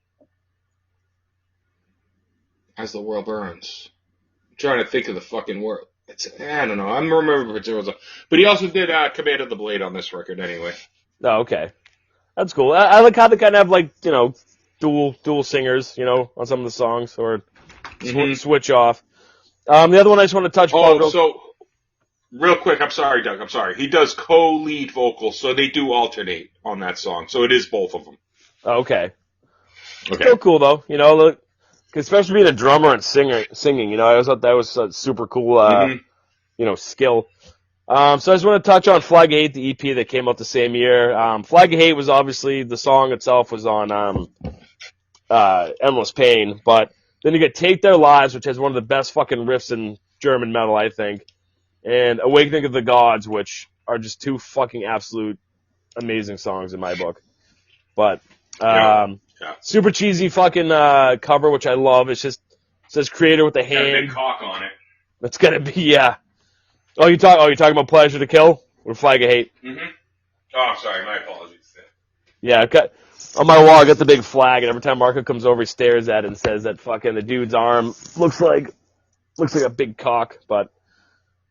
As the World Burns. I'm trying to think of the fucking word. I don't know. I'm remembering Petroza. But he also did Command of the Blade on this record anyway. Oh, okay. That's cool. I like how they kind of have, like, you know, dual singers, you know, on some of the songs, or switch off. The other one I just want to touch upon. So, real quick, I'm sorry, Doug, I'm sorry. He does co-lead vocals, so they do alternate on that song. So it is both of them. Okay. Still cool, though. You know, look, especially being a drummer and singing, you know, I always thought that was a super cool, you know, skill. So I just want to touch on Flag of Hate, the EP that came out the same year. Flag of Hate was obviously, the song itself was on Endless Pain, but then you get Take Their Lives, which has one of the best fucking riffs in German metal, I think, and Awakening of the Gods, which are just 2 fucking absolute amazing songs in my book. But super cheesy fucking cover, which I love. It says creator with a hand. Got a big cock on it. That's gonna be Oh, you're talking about Pleasure to Kill or Flag of Hate? Mm-hmm. Oh, sorry, my apologies. Yeah, on my wall I got the big flag, and every time Marco comes over, he stares at it and says that fucking the dude's arm looks like a big cock. But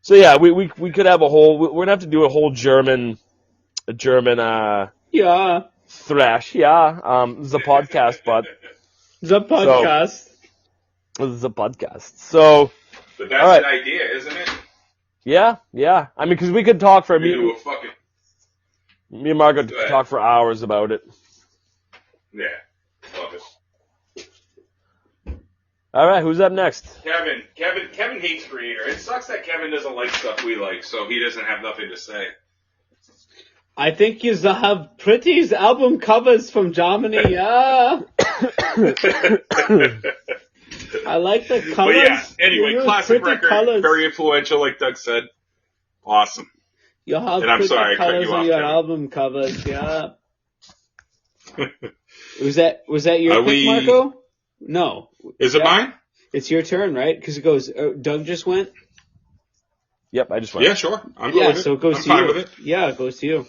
so yeah, we could have we're gonna have to do a whole German thrash. Yeah, this is a podcast, but the podcast. This is a podcast. So, but that's an idea, isn't it? Yeah. I mean, because we could talk for me and Marco could talk for hours about it. Yeah, love it. All right, who's up next? Kevin hates Creator. It sucks that Kevin doesn't like stuff we like, so he doesn't have nothing to say. I think you have pretty album covers from Germany, yeah. I like the colors. But yeah, anyway, classic record, colors. Very influential, like Doug said. Awesome. You have pretty colors on your album covers, yeah. Was that your pick, Marco? No. Is it mine? It's your turn, right? Because it goes. Doug just went. Yep, I just went. Yeah, sure. I'm good with it. So it goes I'm to fine you. with it. Yeah, it goes to you.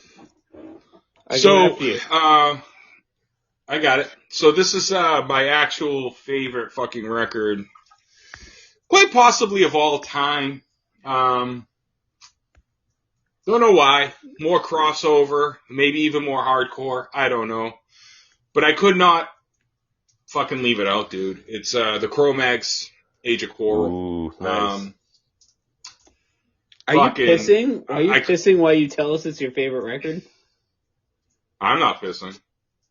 I got it. So this is my actual favorite fucking record, quite possibly of all time. Don't know why. More crossover, maybe even more hardcore. I don't know. But I could not fucking leave it out, dude. It's the Cro-Mags, Age of Quarrel. Ooh, nice. Are you pissing? Are you pissing while you tell us it's your favorite record? I'm not pissing.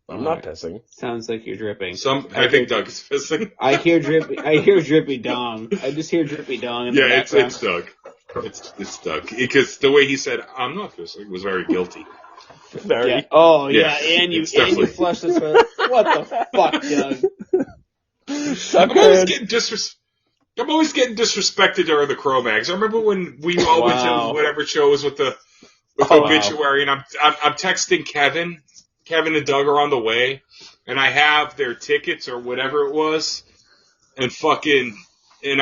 I'm not pissing. Sounds like you're dripping. I think Doug is pissing. I hear drippy dong. I just hear drippy dong in the background. It's Doug. It's Doug. Because the way he said, I'm not pissing, was very guilty. Very. Yeah. Oh, yeah. And you flushed this with, what the fuck, Doug? I'm always getting disrespected during the Cro-Mags. I remember when we all went to whatever shows with the obituary, and I'm texting Kevin. Kevin and Doug are on the way, and I have their tickets or whatever it was, and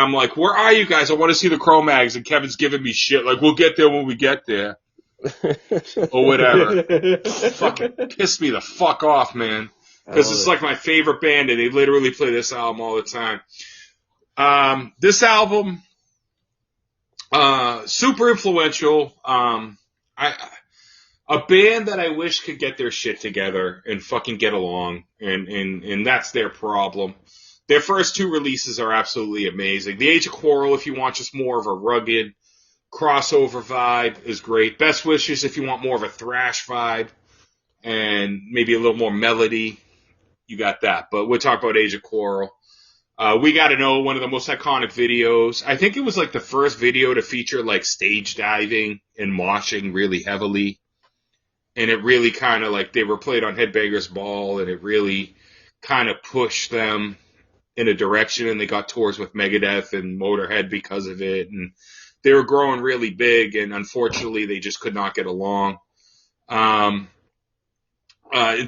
I'm like, where are you guys? I want to see the Cro-Mags, and Kevin's giving me shit, like, we'll get there when we get there. Or whatever. Fucking piss me the fuck off, man. because it's like my favorite band, and they literally play this album all the time. This album, super influential. A band that I wish could get their shit together and fucking get along, and that's their problem. Their first two releases are absolutely amazing. The Age of Quarrel, if you want just more of a rugged crossover vibe, is great. Best Wishes, if you want more of a thrash vibe and maybe a little more melody, you got that. But we'll talk about Age of Quarrel. We Gotta Know, one of the most iconic videos. I think it was like the first video to feature like stage diving and moshing really heavily. And it really kind of like, they were played on Headbangers Ball, and it really kind of pushed them in a direction, and they got tours with Megadeth and Motorhead because of it. And they were growing really big, and unfortunately they just could not get along. In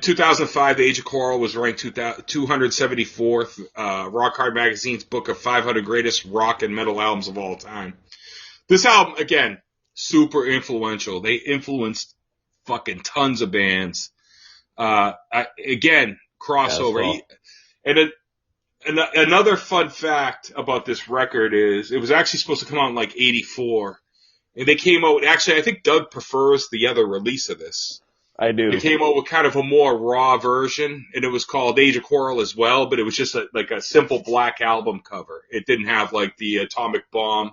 2005, The Age of Quarrel was ranked 274th, Rock Hard Magazine's book of 500 greatest rock and metal albums of all time. This album, again, super influential. They influenced fucking tons of bands. Again, crossover. And another fun fact about this record is it was actually supposed to come out in like 84. And they came out, actually, I think Doug prefers the other release of this. I do. They came out with kind of a more raw version, and it was called Age of Quarrel as well, but it was just like a simple black album cover. It didn't have like the atomic bomb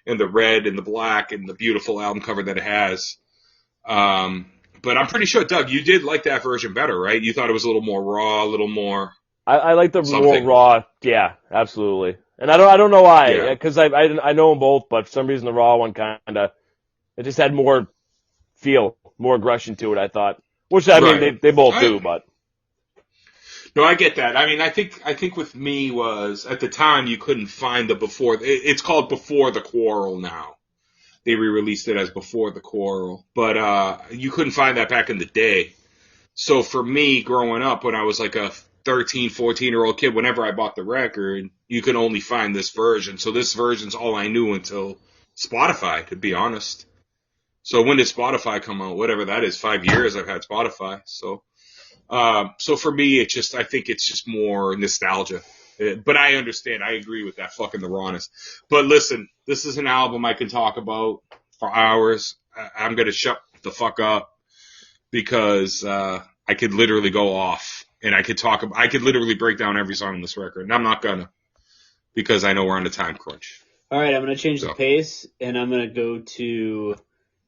and the red and the black and the beautiful album cover that it has. But I'm pretty sure, Doug, you did like that version better, right? You thought it was a little more raw, a little more. I like the more raw. Yeah, absolutely. And I don't know why, because I know them both, but for some reason the raw one kind of, it just had more feel, more aggression to it, I thought. Which, I mean, they both do, but. No, I get that. I mean, I think with me was, at the time, you couldn't find the before. It's called Before the Quarrel now. They re-released it as Before the Quarrel. But you couldn't find that back in the day. So for me, growing up, when I was like a 13, 14-year-old kid, whenever I bought the record, you could only find this version. So this version's all I knew until Spotify, to be honest. So when did Spotify come out? Whatever that is, 5 years I've had Spotify. So for me, I think it's just more nostalgia. But I understand. I agree with that, fucking the rawness. But listen, this is an album I can talk about for hours. I'm going to shut the fuck up because I could literally go off and I could literally break down every song on this record. And I'm not going to because I know we're on a time crunch. All right, I'm going to change the pace and I'm going to go to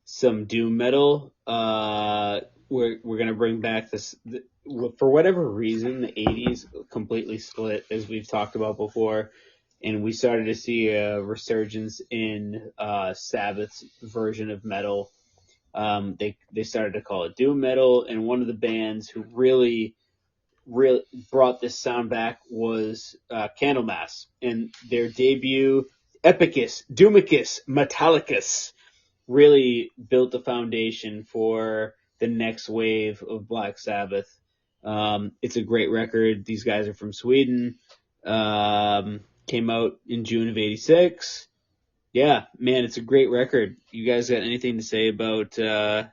some doom metal. We're going to bring back this. For whatever reason, the 80s completely split, as we've talked about before, and we started to see a resurgence in Sabbath's version of metal. They started to call it doom metal, and one of the bands who really brought this sound back was Candlemass, and their debut, Epicus, Doomicus, Metallicus, really built the foundation for the next wave of Black Sabbath. It's a great record. These guys are from Sweden. Came out in June of '86. Yeah, man, it's a great record. You guys got anything to say about Epicus,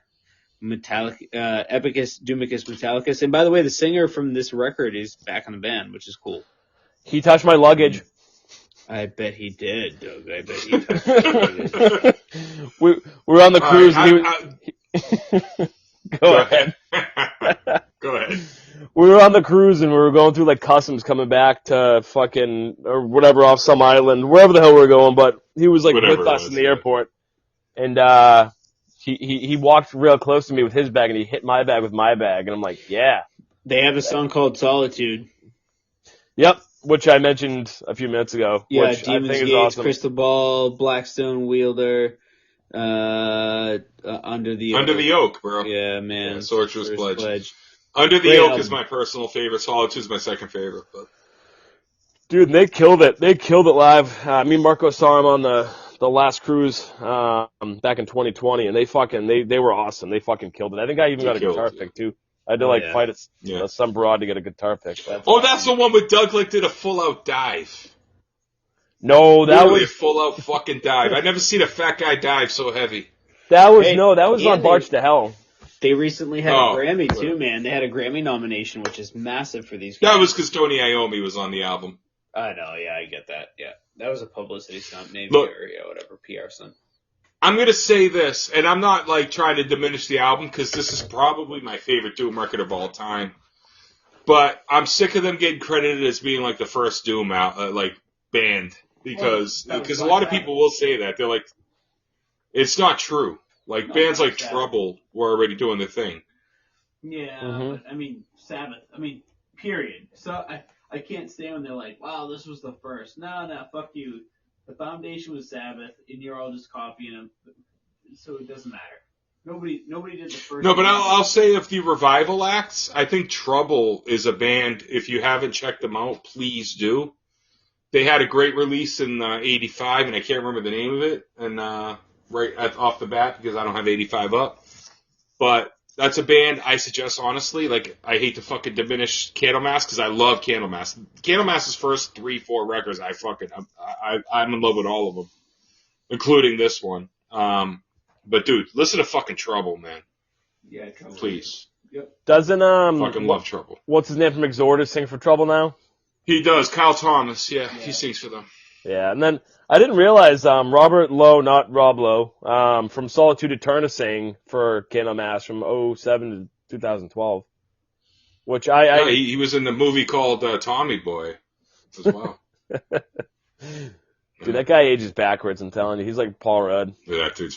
Doomicus, Metallicus? And by the way, the singer from this record is back on the band, which is cool. He touched my luggage. I bet he did, Doug. I bet he touched my luggage. We were on the cruise. Go ahead. Go ahead. We were on the cruise and we were going through like customs coming back to fucking or whatever off some island, wherever the hell we were going. But he was like with us in the airport, and he walked real close to me with his bag and he hit my bag with my bag, and I'm like, yeah. They have a song called Solitude. Yep, which I mentioned a few minutes ago. Yeah, which Demon's I think Gates, is awesome. Crystal Ball, Blackstone Wielder. Under the Oak, bro. Yeah, man. Yeah, Sorcerer's Pledge. Under the Oak is my personal favorite. Solitude's my second favorite. But. Dude, they killed it. They killed it live. Me and Marco saw them on the last cruise back in 2020, and they were awesome. They fucking killed it. I think I even got a guitar pick too. I had to fight some broad to get a guitar pick. That's the one with Doug did a full out dive. No, that was a full out fucking dive. I've never seen a fat guy dive so heavy. That was on Barge to Hell. They recently had Oh, a Grammy good. too, man. They had a Grammy nomination, which is massive for these guys. That was because Tony Iommi was on the album. I know, yeah, I get that. Yeah, that was a publicity stunt, maybe, Look. or yeah, whatever, PR stunt. I'm gonna say this, and I'm not like trying to diminish the album because this is probably my favorite Doom record of all time. But I'm sick of them getting credited as being like the first Doom band because Well, a lot of people will say that they're like, it's not true. Like No, bands not like Sabbath. Trouble were already doing the thing. Yeah, Mhm. but I mean, Sabbath. I mean, period. So I can't stand when they're like, wow, this was the first. No, fuck you. The foundation was Sabbath, and you're all just copying them. So it doesn't matter. Nobody did the first. No, but I'll say of the revival acts, I think Trouble is a band. If you haven't checked them out, please do. They had a great release in '85, and I can't remember the name of it, and off the bat because I don't have '85 up. But that's a band I suggest honestly. Like I hate to fucking diminish Candlemass because I love Candlemass. Candlemass's first 3-4 records, I'm in love with all of them, including this one. But dude, listen to fucking Trouble, man. Yeah, Trouble. Please. Doesn't Fucking love Trouble. what's his name from Exodus sing for Trouble now? He does. Kyle Thomas, yeah, he sings for them. Yeah, and then I didn't realize Robert Lowe, not Rob Lowe, from Solitude Eterna sang for Candlemass from 2007 to 2012. Which Yeah, he was in the movie called Tommy Boy as well. Dude, that guy ages backwards, I'm telling you. He's like Paul Rudd. Yeah, that dude's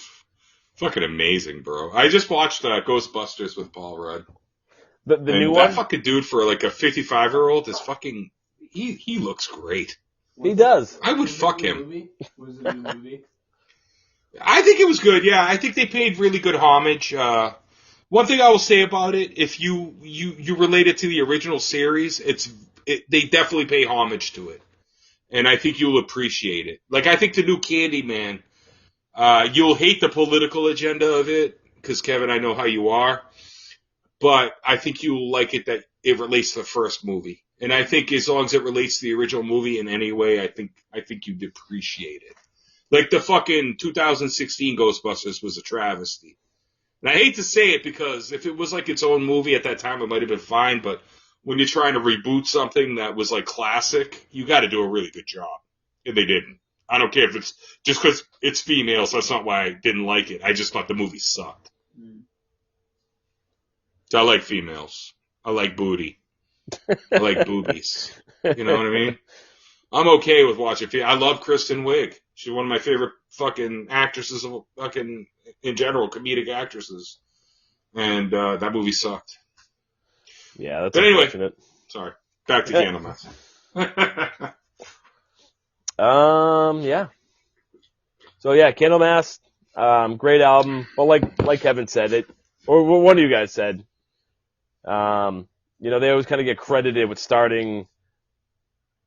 fucking amazing, bro. I just watched Ghostbusters with Paul Rudd. The And new that one? fucking dude for like a 55-year-old is fucking. He looks great. He does. I would Was it fuck a new him. movie? Was it a new movie? I think it was good. Yeah, I think they paid really good homage. One thing I will say about it, if you relate it to the original series, they definitely pay homage to it, and I think you'll appreciate it. Like I think the new Candyman, you'll hate the political agenda of it because Kevin, I know how you are, but I think you'll like it that it relates to the first movie, and I think as long as it relates to the original movie in any way, I think you'd appreciate it. Like the fucking 2016 Ghostbusters was a travesty. And I hate to say it because if it was like its own movie at that time, it might have been fine. But when you're trying to reboot something that was like classic, you got to do a really good job. And they didn't. I don't care if it's just because it's females. That's not why I didn't like it. I just thought the movie sucked. So I like females. I like booty. I like boobies. You know what I mean? I'm okay with watching. I love Kristen Wiig. She's one of my favorite fucking actresses of fucking in general, comedic actresses. And that movie sucked. Yeah, that's But anyway. unfortunate. Sorry. Back to Candlemass. Yeah. So yeah, Candlemass, great album. But like Kevin said, or one of you guys said, they always kind of get credited with starting,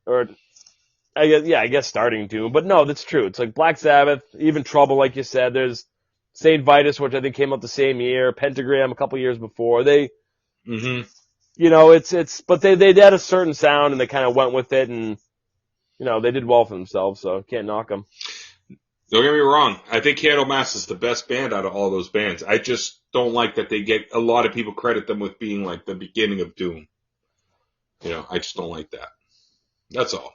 or I guess starting Doom. But no, that's true. It's like Black Sabbath, even Trouble, like you said. There's Saint Vitus, which I think came out the same year. Pentagram a couple years before. Mm-hmm. But they had a certain sound and they kind of went with it, and they did well for themselves. So can't knock them. Don't get me wrong. I think Candlemass is the best band out of all those bands. I just don't like that they get a lot of people credit them with being like the beginning of Doom. I just don't like that. That's all.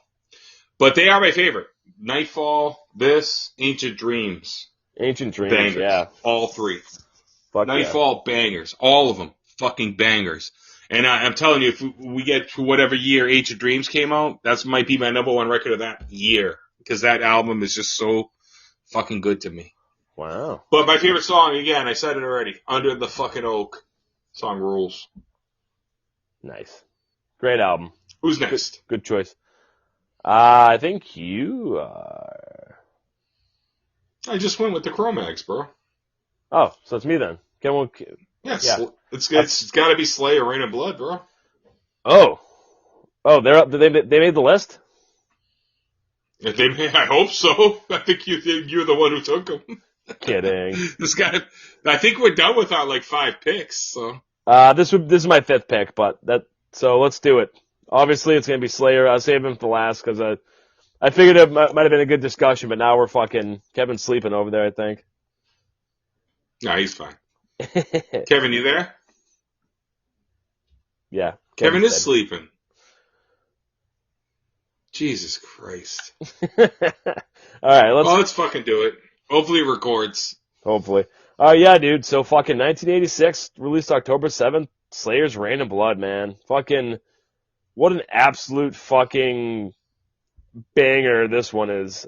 But they are my favorite. Nightfall, this, Ancient Dreams. Ancient Dreams, Bangers. yeah. All three. Fuck Nightfall, bangers. All of them. Fucking bangers. And I'm telling you, if we get to whatever year Ancient Dreams came out, that might be my number one record of that year. Because that album is just so fucking good to me. Yeah. Wow. But my favorite song, again, I said it already, Under the Fucking Oak. Song rules. Nice. Great album. Who's next? Good choice. I think you are. I just went with the Cro-Mags, bro. Oh, so it's me then. Yes. Yeah. It's got to be Slayer, Rain and Blood, bro. Oh, they're up. They made the list. I hope so. I think you're the one who took them. Kidding. I think we're done with our like 5 picks. So This is my 5th pick, so let's do it. Obviously, it's gonna be Slayer. I'll save him for last because I figured it might have been a good discussion, but now we're fucking Kevin's sleeping over there. I think. no, he's fine. Kevin, you there? Yeah. Kevin is dead. sleeping. Jesus Christ. All right, Let's fucking do it. Hopefully it records. Hopefully. Yeah, dude. So fucking 1986, released October 7th, Slayer's Rain and Blood, man. Fucking, what an absolute fucking banger this one is.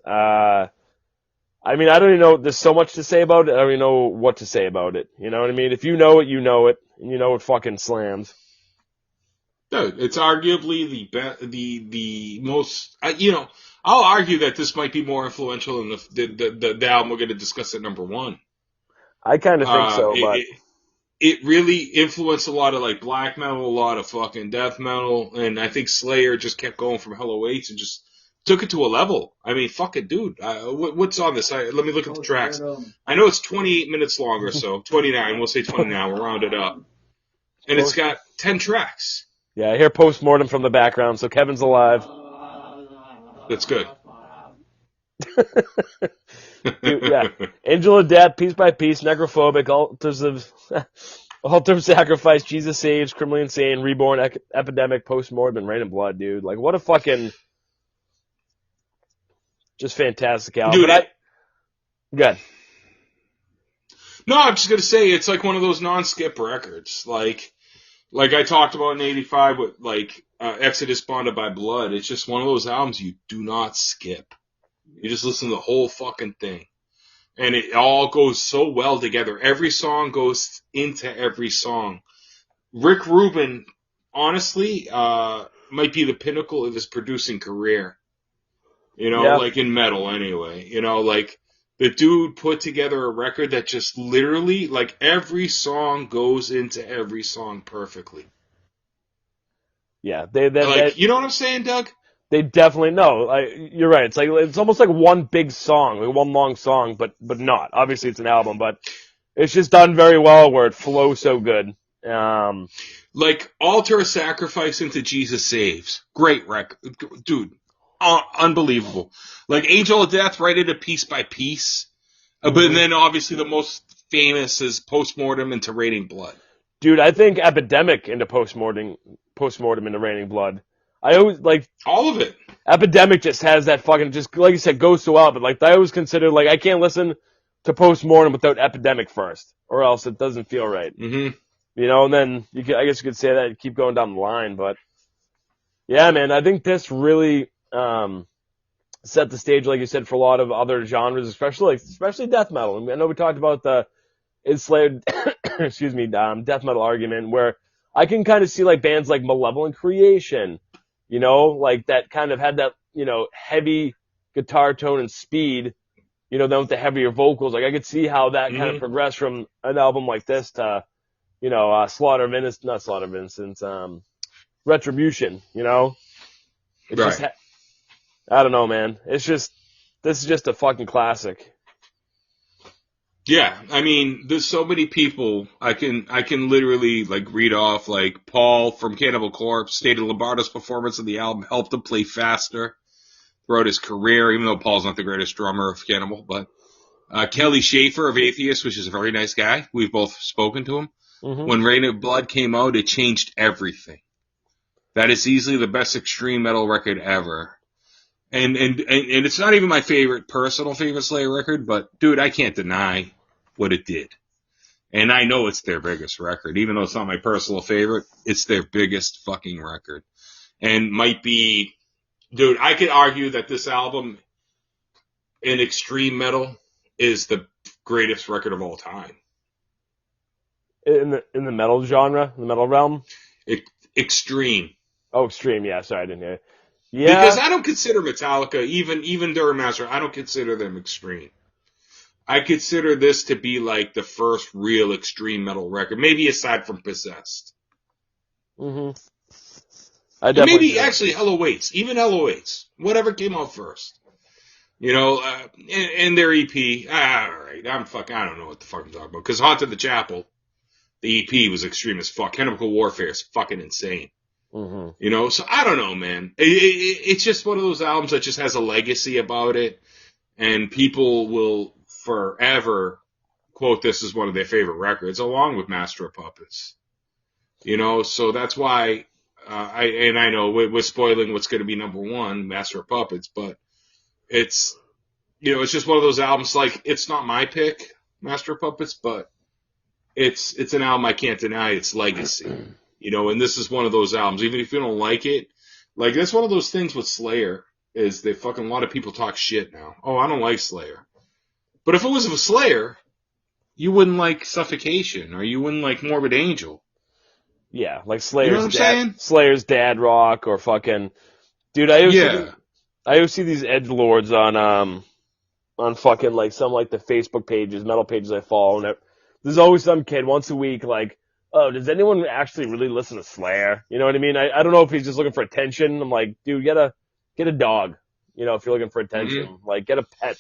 I mean, I don't even know, there's so much to say about it, I don't even know what to say about it. You know what I mean? If you know it, you know it, and you know it fucking slams. Dude, it's arguably the most, I'll argue that this might be more influential than the album we're going to discuss at number one. I kind of think so, but it really influenced a lot of like black metal, a lot of fucking death metal, and I think Slayer just kept going from Hell Awaits and just took it to a level. I mean, fuck it, dude. What's on this? Let me look at the tracks. I know it's 28 minutes long or so. 29. We'll say 29. We'll round it up. And it's got 10 tracks. Yeah, I hear Postmortem from the background, so Kevin's alive. That's good. Dude, yeah. Angel of Death, Piece by Piece, Necrophobic, Altar of Sacrifice, Jesus Saves, Criminally Insane, Reborn, Epidemic, Postmortem, and Rain and Blood, dude. Like, what a fucking... Just fantastic album. Dude, Good. No, I'm just gonna say it's like one of those non-skip records. Like I talked about in '85 with like Exodus Bonded by Blood. It's just one of those albums you do not skip. You just listen to the whole fucking thing, and it all goes so well together. Every song goes into every song. Rick Rubin, honestly, might be the pinnacle of his producing career. Like in metal anyway. Like the dude put together a record that just literally, like every song goes into every song perfectly. Yeah, you know what I'm saying, Doug? They definitely know. You're right. It's almost like one big song, like one long song, but not. Obviously, it's an album, but it's just done very well where it flows so good. Like Altar of Sacrifice into Jesus Saves, great record, dude. Unbelievable. Like Angel of Death, right into Piece by Piece. But then obviously the most famous is Postmortem into Raining Blood. Dude, I think Epidemic into Postmortem into Raining Blood. I always, like... All of it. Epidemic just has that fucking, just, like you said, goes so well, but like, I always consider, like, I can't listen to Postmortem without Epidemic first, or else it doesn't feel right. Mm-hmm. And then, I guess you could say that, keep going down the line, but... Yeah, man, I think this really... set the stage, like you said, for a lot of other genres, especially death metal. I know we talked about the enslaved, death metal argument, where I can kind of see like bands like Malevolent Creation, like that kind of had that, heavy guitar tone and speed, then with the heavier vocals. Like I could see how that kind of progressed from an album like this to, Slaughter of Innocence, Retribution, It's right. just I don't know, man. This is just a fucking classic. Yeah, I mean, there's so many people I can literally like read off, like Paul from Cannibal Corpse stated Lombardo's performance of the album helped him play faster throughout his career, even though Paul's not the greatest drummer of Cannibal, but Kelly Schaefer of Atheist, which is a very nice guy. We've both spoken to him. When Rain of Blood came out, it changed everything. That is easily the best extreme metal record ever. And it's not even my personal favorite Slayer record, but dude, I can't deny what it did. And I know it's their biggest record. Even though it's not my personal favorite, it's their biggest fucking record. And might be, dude, I could argue that this album in extreme metal is the greatest record of all time. In the metal genre, the metal realm? Extreme. Oh, extreme, yeah, sorry, I didn't hear it. Yeah. Because I don't consider Metallica, even during Master, I don't consider them extreme. I consider this to be like the first real extreme metal record, maybe aside from Possessed. Maybe actually Hell Awaits, even Hell Awaits, whatever came out first. And their EP, alright, I don't know what the fuck I'm talking about. Because Haunted the Chapel, the EP was extreme as fuck. Chemical Warfare is fucking insane. So I don't know, man. It's just one of those albums that just has a legacy about it, and people will forever quote this as one of their favorite records, along with Master of Puppets. You know, so that's why, I know we're spoiling what's going to be number one, Master of Puppets, but it's, you know, it's just one of those albums, like, it's not my pick, Master of Puppets, but it's an album I can't deny its legacy. You know, and this is one of those albums, even if you don't like it, like, that's one of those things with Slayer, is they fucking, a lot of people talk shit now. Oh, I don't like Slayer. But if it was a Slayer, you wouldn't like Suffocation, or you wouldn't like Morbid Angel. Yeah, like You know what I'm saying? Slayer's Dad Rock, or fucking, dude, I always see these edgelords on fucking, like, some, like, the Facebook pages, metal pages I follow, and there's always some kid once a week, like, oh, does anyone actually really listen to Slayer? You know what I mean? I don't know if he's just looking for attention. I'm like, dude, get a dog, you know, if you're looking for attention. Mm-hmm. Like, get a pet.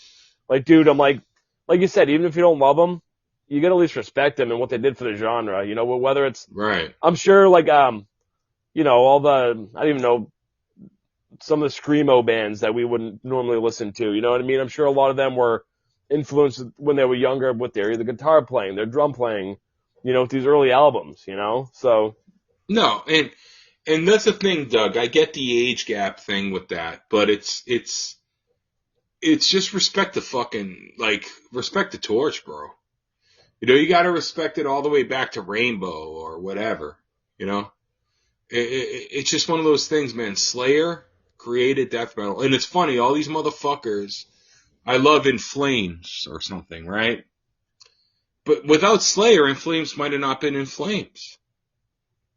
Like, dude, I'm like you said, even if you don't love them, you gotta at least respect them and what they did for the genre, you know, whether it's, Right. I'm sure, like, you know, I don't even know, some of the screamo bands that we wouldn't normally listen to, you know what I mean? I'm sure a lot of them were influenced when they were younger with their either guitar playing, their drum playing, you know, with these early albums, you know, so. No, and that's the thing, Doug. I get the age gap thing with that, but it's just respect the torch, bro. You know, you gotta respect it all the way back to Rainbow or whatever, you know? It's just one of those things, man. Slayer created death metal. And it's funny, all these motherfuckers, I love In Flames or something, right? But without Slayer, In Flames might have not been In Flames.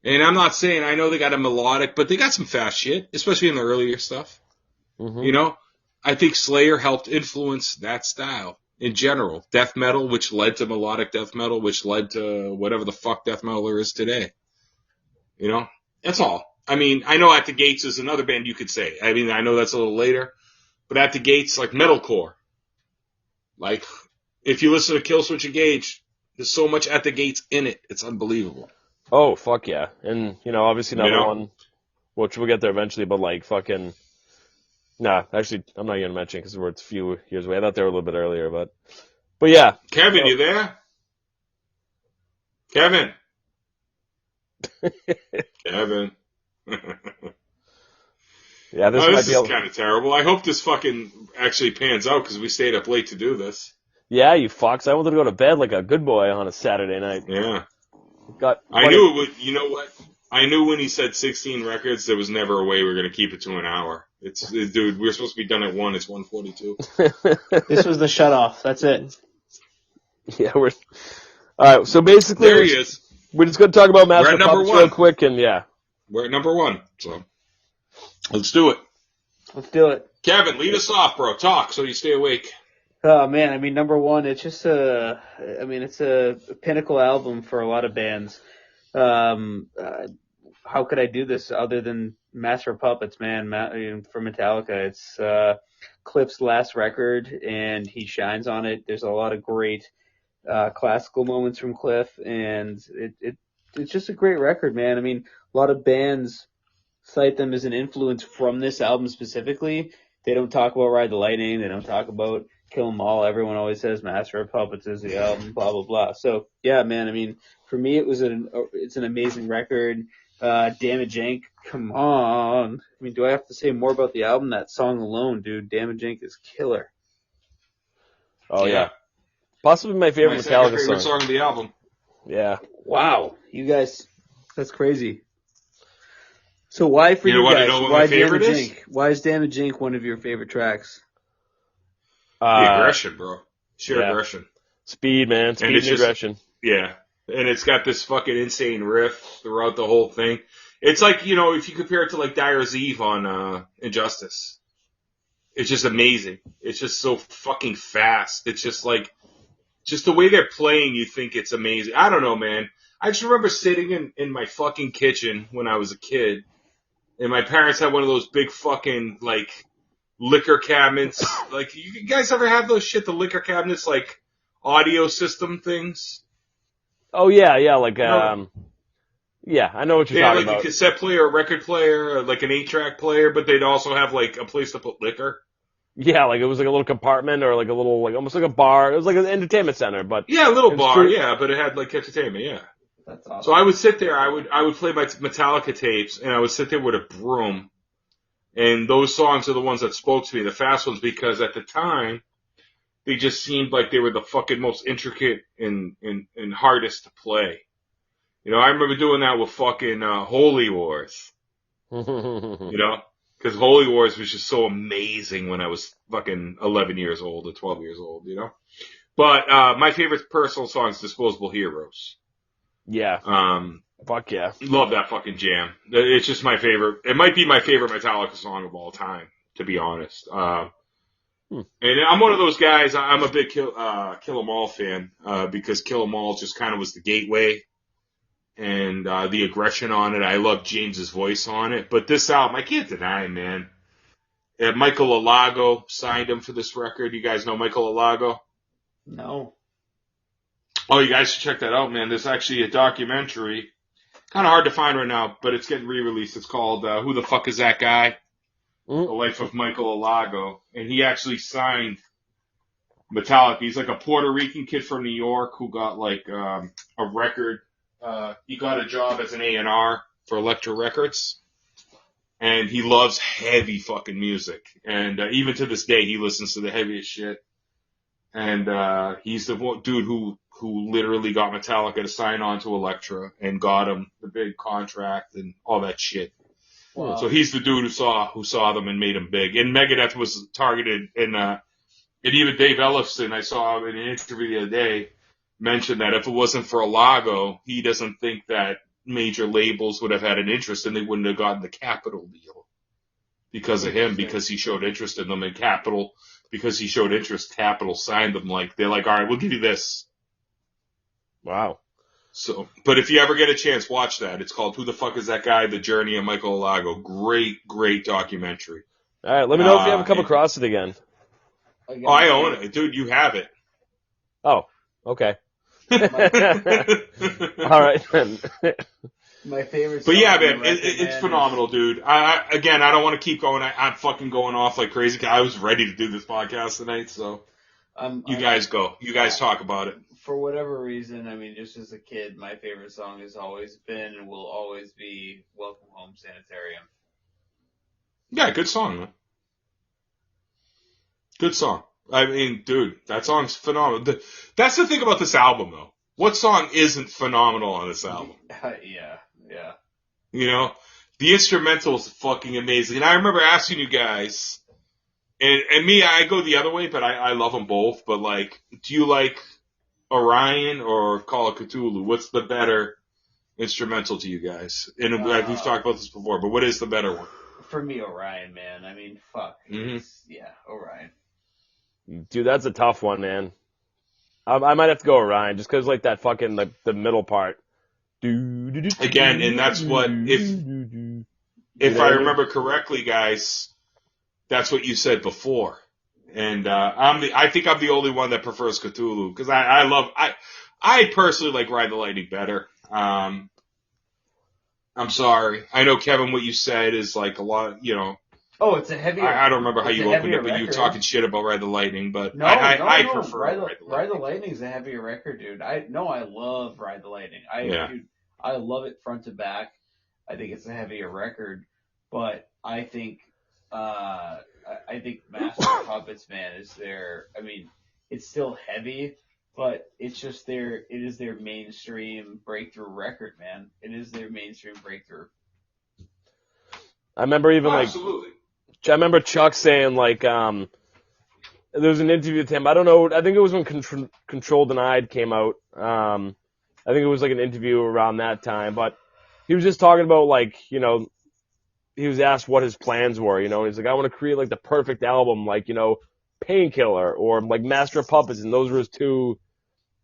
And I'm not saying, I know they got a melodic, but they got some fast shit, especially in the earlier stuff. Mm-hmm. You know? I think Slayer helped influence that style in general. Death metal, which led to melodic death metal, which led to whatever the fuck death metal there is today. You know? That's all. I mean, I know At the Gates is another band you could say. I mean, I know that's a little later, but At the Gates, like metalcore. Like, if you listen to Killswitch Engage, there's so much At the Gates in it. It's unbelievable. Oh, fuck yeah. And, you know, obviously another You know? one, which we'll get there eventually, but like fucking, nah, actually, I'm not going to mention because it's a few years away. I thought they were a little bit earlier, but yeah. Kevin, So, you there? Kevin. Kevin. yeah, this Oh, might this be is kind of terrible. I hope this fucking actually pans out because we stayed up late to do this. Yeah, you fucks. I wanted to go to bed like a good boy on a Saturday night. Yeah. I knew it would, you know what? I knew when he said 16 records, there was never a way we were going to keep it to an hour. Dude, we were supposed to be done at 1. It's 1:42. This was the shut off. That's it. Yeah, all right. So basically, There he is. we're just going to talk about Master We're at number Puppets 1. real quick, and yeah. We're at number 1, so let's do it. Let's do it. Kevin, lead us off, bro. Talk so you stay awake. Oh man, I mean, number one, it's just it's a pinnacle album for a lot of bands. How could I do this other than Master of Puppets, man? For Metallica, it's Cliff's last record, and he shines on it. There's a lot of great classical moments from Cliff, and it's just a great record, man. I mean, a lot of bands cite them as an influence from this album specifically. They don't talk about Ride the Lightning. They don't talk about Kill 'Em All. Everyone always says Master of Puppets is the album, blah, blah, blah. So, yeah, man, I mean, for me, it's an amazing record. Damage Inc., come on. I mean, do I have to say more about the album? That song alone, dude, Damage Inc. is killer. Oh, yeah. Possibly my favorite Metallica favorite song. song of the album. Yeah. Wow. You guys, that's crazy. So why for you want to guys? know what Why my favorite Damage is? Inc.? Why is Damage Inc. one of your favorite tracks? The aggression, bro. Sheer yeah. aggression. Speed, man. Speed and aggression. Yeah. And it's got this fucking insane riff throughout the whole thing. It's like, you know, if you compare it to like Dyer's Eve on Injustice. It's just amazing. It's just so fucking fast. It's just like, just the way they're playing, you think it's amazing. I don't know, man. I just remember sitting in my fucking kitchen when I was a kid, and my parents had one of those big fucking, like, liquor cabinets. Like, you guys ever have those shit, the liquor cabinets, like, audio system things? Oh, yeah, like, No. yeah, I know what you're Yeah, talking like about. a cassette player, a record player, like an 8-track player, but they'd also have, like, a place to put liquor. Yeah, like it was like a little compartment or like a little, like almost like a bar. It was like an entertainment center, but Yeah, a little it's bar, true. yeah, but it had like entertainment, yeah. That's awesome. So I would sit there, I would play my Metallica tapes, and I would sit there with a broom, and those songs are the ones that spoke to me, the fast ones, because at the time, they just seemed like they were the fucking most intricate and hardest to play. You know, I remember doing that with fucking Holy Wars, you know? Because Holy Wars was just so amazing when I was fucking 11 years old or 12 years old, you know? But my favorite personal song is Disposable Heroes. Yeah. Fuck yeah. Love that fucking jam. It's just my favorite. It might be my favorite Metallica song of all time, to be honest. And I'm one of those guys, I'm a big Kill 'Em All fan, because Kill 'Em All just kind of was the gateway. And the aggression on it, I love James's voice on it. But this album, I can't deny, man. Michael Alago signed him for this record. You guys know Michael Alago? No. Oh, you guys should check that out, man. There's actually a documentary. Kind of hard to find right now, but it's getting re-released. It's called Who the Fuck Is That Guy? The Life of Michael Alago. And he actually signed Metallica. He's like a Puerto Rican kid from New York who got like a record. He got a job as an A&R for Elektra Records, and he loves heavy fucking music. And even to this day, he listens to the heaviest shit. And he's the dude who literally got Metallica to sign on to Elektra and got him the big contract and all that shit. Wow. So he's the dude who saw them and made them big. And Megadeth was targeted, and even Dave Ellefson, I saw in an interview the other day, mentioned that if it wasn't for Alago, he doesn't think that major labels would have had an interest and they wouldn't have gotten the Capitol deal because of him, because he showed interest in them, and Capitol, because he showed interest, Capitol signed them. Like, they're like, all right, we'll give you this. Wow. So, but if you ever get a chance, watch that. It's called Who the Fuck Is That Guy? The Journey of Michael Alago. Great documentary. All right, let me know if you ever come across it again. Oh, I own it. Dude, you have it. Oh, okay. All right then. My favorite But song yeah, on the man, record, it's phenomenal, dude. I don't want to keep going. I'm fucking going off like crazy. I was ready to do this podcast tonight, so you guys go. You guys talk about it. For whatever reason, I mean, just as a kid, my favorite song has always been and will always be Welcome Home Sanitarium. Yeah, good song, man. Good song. I mean, dude, that song's phenomenal. That's the thing about this album, though. What song isn't phenomenal on this album? Yeah. You know, the instrumental is fucking amazing. And I remember asking you guys, and me, I go the other way, but I love them both. But like, do you like Orion or Call of Cthulhu? What's the better instrumental to you guys? And we've talked about this before, but what is the better one? For me, Orion, man. I mean, fuck. Mm-hmm. Yeah, Orion. Dude, that's a tough one, man. I might have to go Orion just because, like, that fucking, like, the middle part. Again, and that's what, if I remember correctly, guys, that's what you said before. And I think I'm the only one that prefers Cthulhu, because I personally like Ride the Lightning better. I'm sorry. I know, Kevin, what you said is like a lot, you know. Oh, it's a heavier. I don't remember how you opened it, but you were talking shit about Ride the Lightning, but I prefer Ride the Lightning. Ride the Lightning is a heavier record, dude. I love Ride the Lightning. Dude, I love it front to back. I think it's a heavier record, but I think Master of Puppets, man, is their. I mean, it's still heavy, but it's just it is their mainstream breakthrough record, man. It is their mainstream breakthrough. I remember Absolutely. I remember Chuck saying, like, there was an interview with him. I don't know. I think it was when Control Denied came out. I think it was like an interview around that time. But he was just talking about, like, you know, he was asked what his plans were, you know. And he's like, I want to create, like, the perfect album, like, you know, Painkiller or, like, Master of Puppets. And those were his two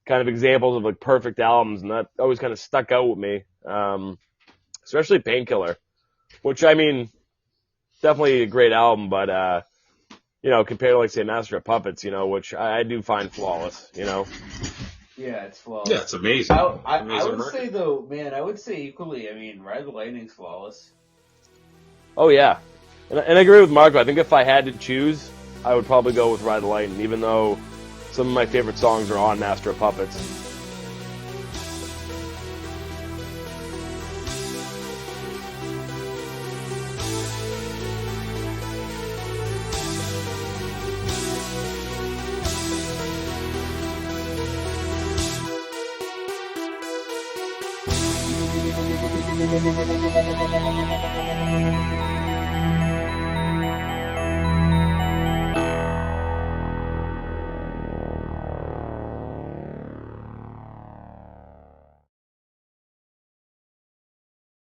kind of examples of, like, perfect albums. And that always kind of stuck out with me, especially Painkiller, which, I mean, definitely a great album, but, you know, compared to, like, say, Master of Puppets, you know, which I do find flawless, you know? Yeah, it's flawless. Yeah, it's amazing. I would say, though, man, I would say equally, I mean, Ride the Lightning's flawless. Oh, yeah. And I agree with Marco. I think if I had to choose, I would probably go with Ride the Lightning, even though some of my favorite songs are on Master of Puppets.